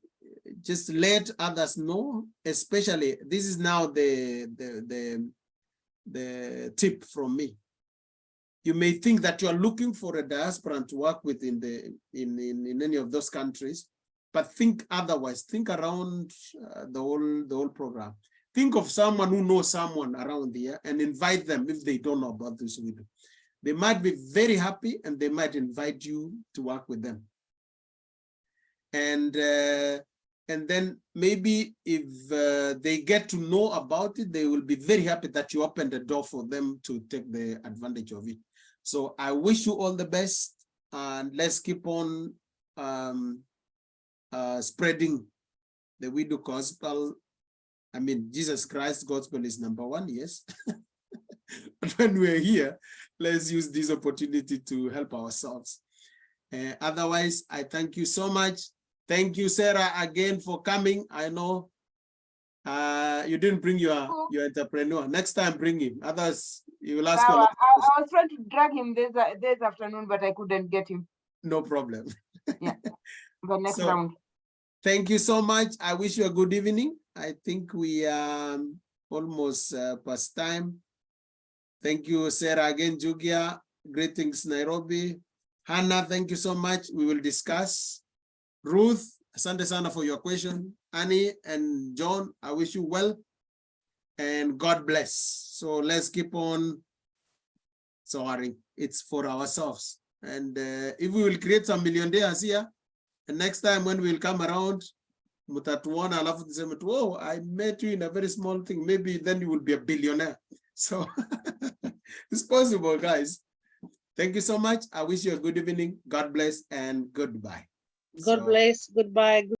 Speaker 1: Just let others know, especially this is now the tip from me. You may think that you are looking for a diaspora to work with in any of those countries, but think otherwise. Think around the whole program. Think of someone who knows someone around here and invite them if they don't know about this WIDU. They might be very happy and they might invite you to work with them. And then maybe if they get to know about it, they will be very happy that you opened the door for them to take the advantage of it. So I wish you all the best, and let's keep on spreading the WIDU gospel. I mean, Jesus Christ's gospel is #1, yes. But when we're here, let's use this opportunity to help ourselves. Otherwise, I thank you so much. Thank you, Sarah, again for coming. I know you didn't bring your entrepreneur. Next time, bring him. Others, you will ask.
Speaker 3: I was trying to drag him this afternoon, but I couldn't get him.
Speaker 1: No problem.
Speaker 3: Yeah, the next round.
Speaker 1: Thank you so much. I wish you a good evening. I think we are almost past time. Thank you, Sarah, again, Jugia. Greetings, Nairobi. Hannah, thank you so much. We will discuss. Ruth, asante sana for your question. Annie and John, I wish you well and God bless. So let's keep on soaring. It's for ourselves. And if we will create some millionaires here, and next time when we'll come around, mutatuona alafu tuseme, oh, I met you in a very small thing. Maybe then you will be a billionaire. So it's possible, guys. Thank you so much. I wish you a good evening. God bless and goodbye.
Speaker 2: God bless. Goodbye.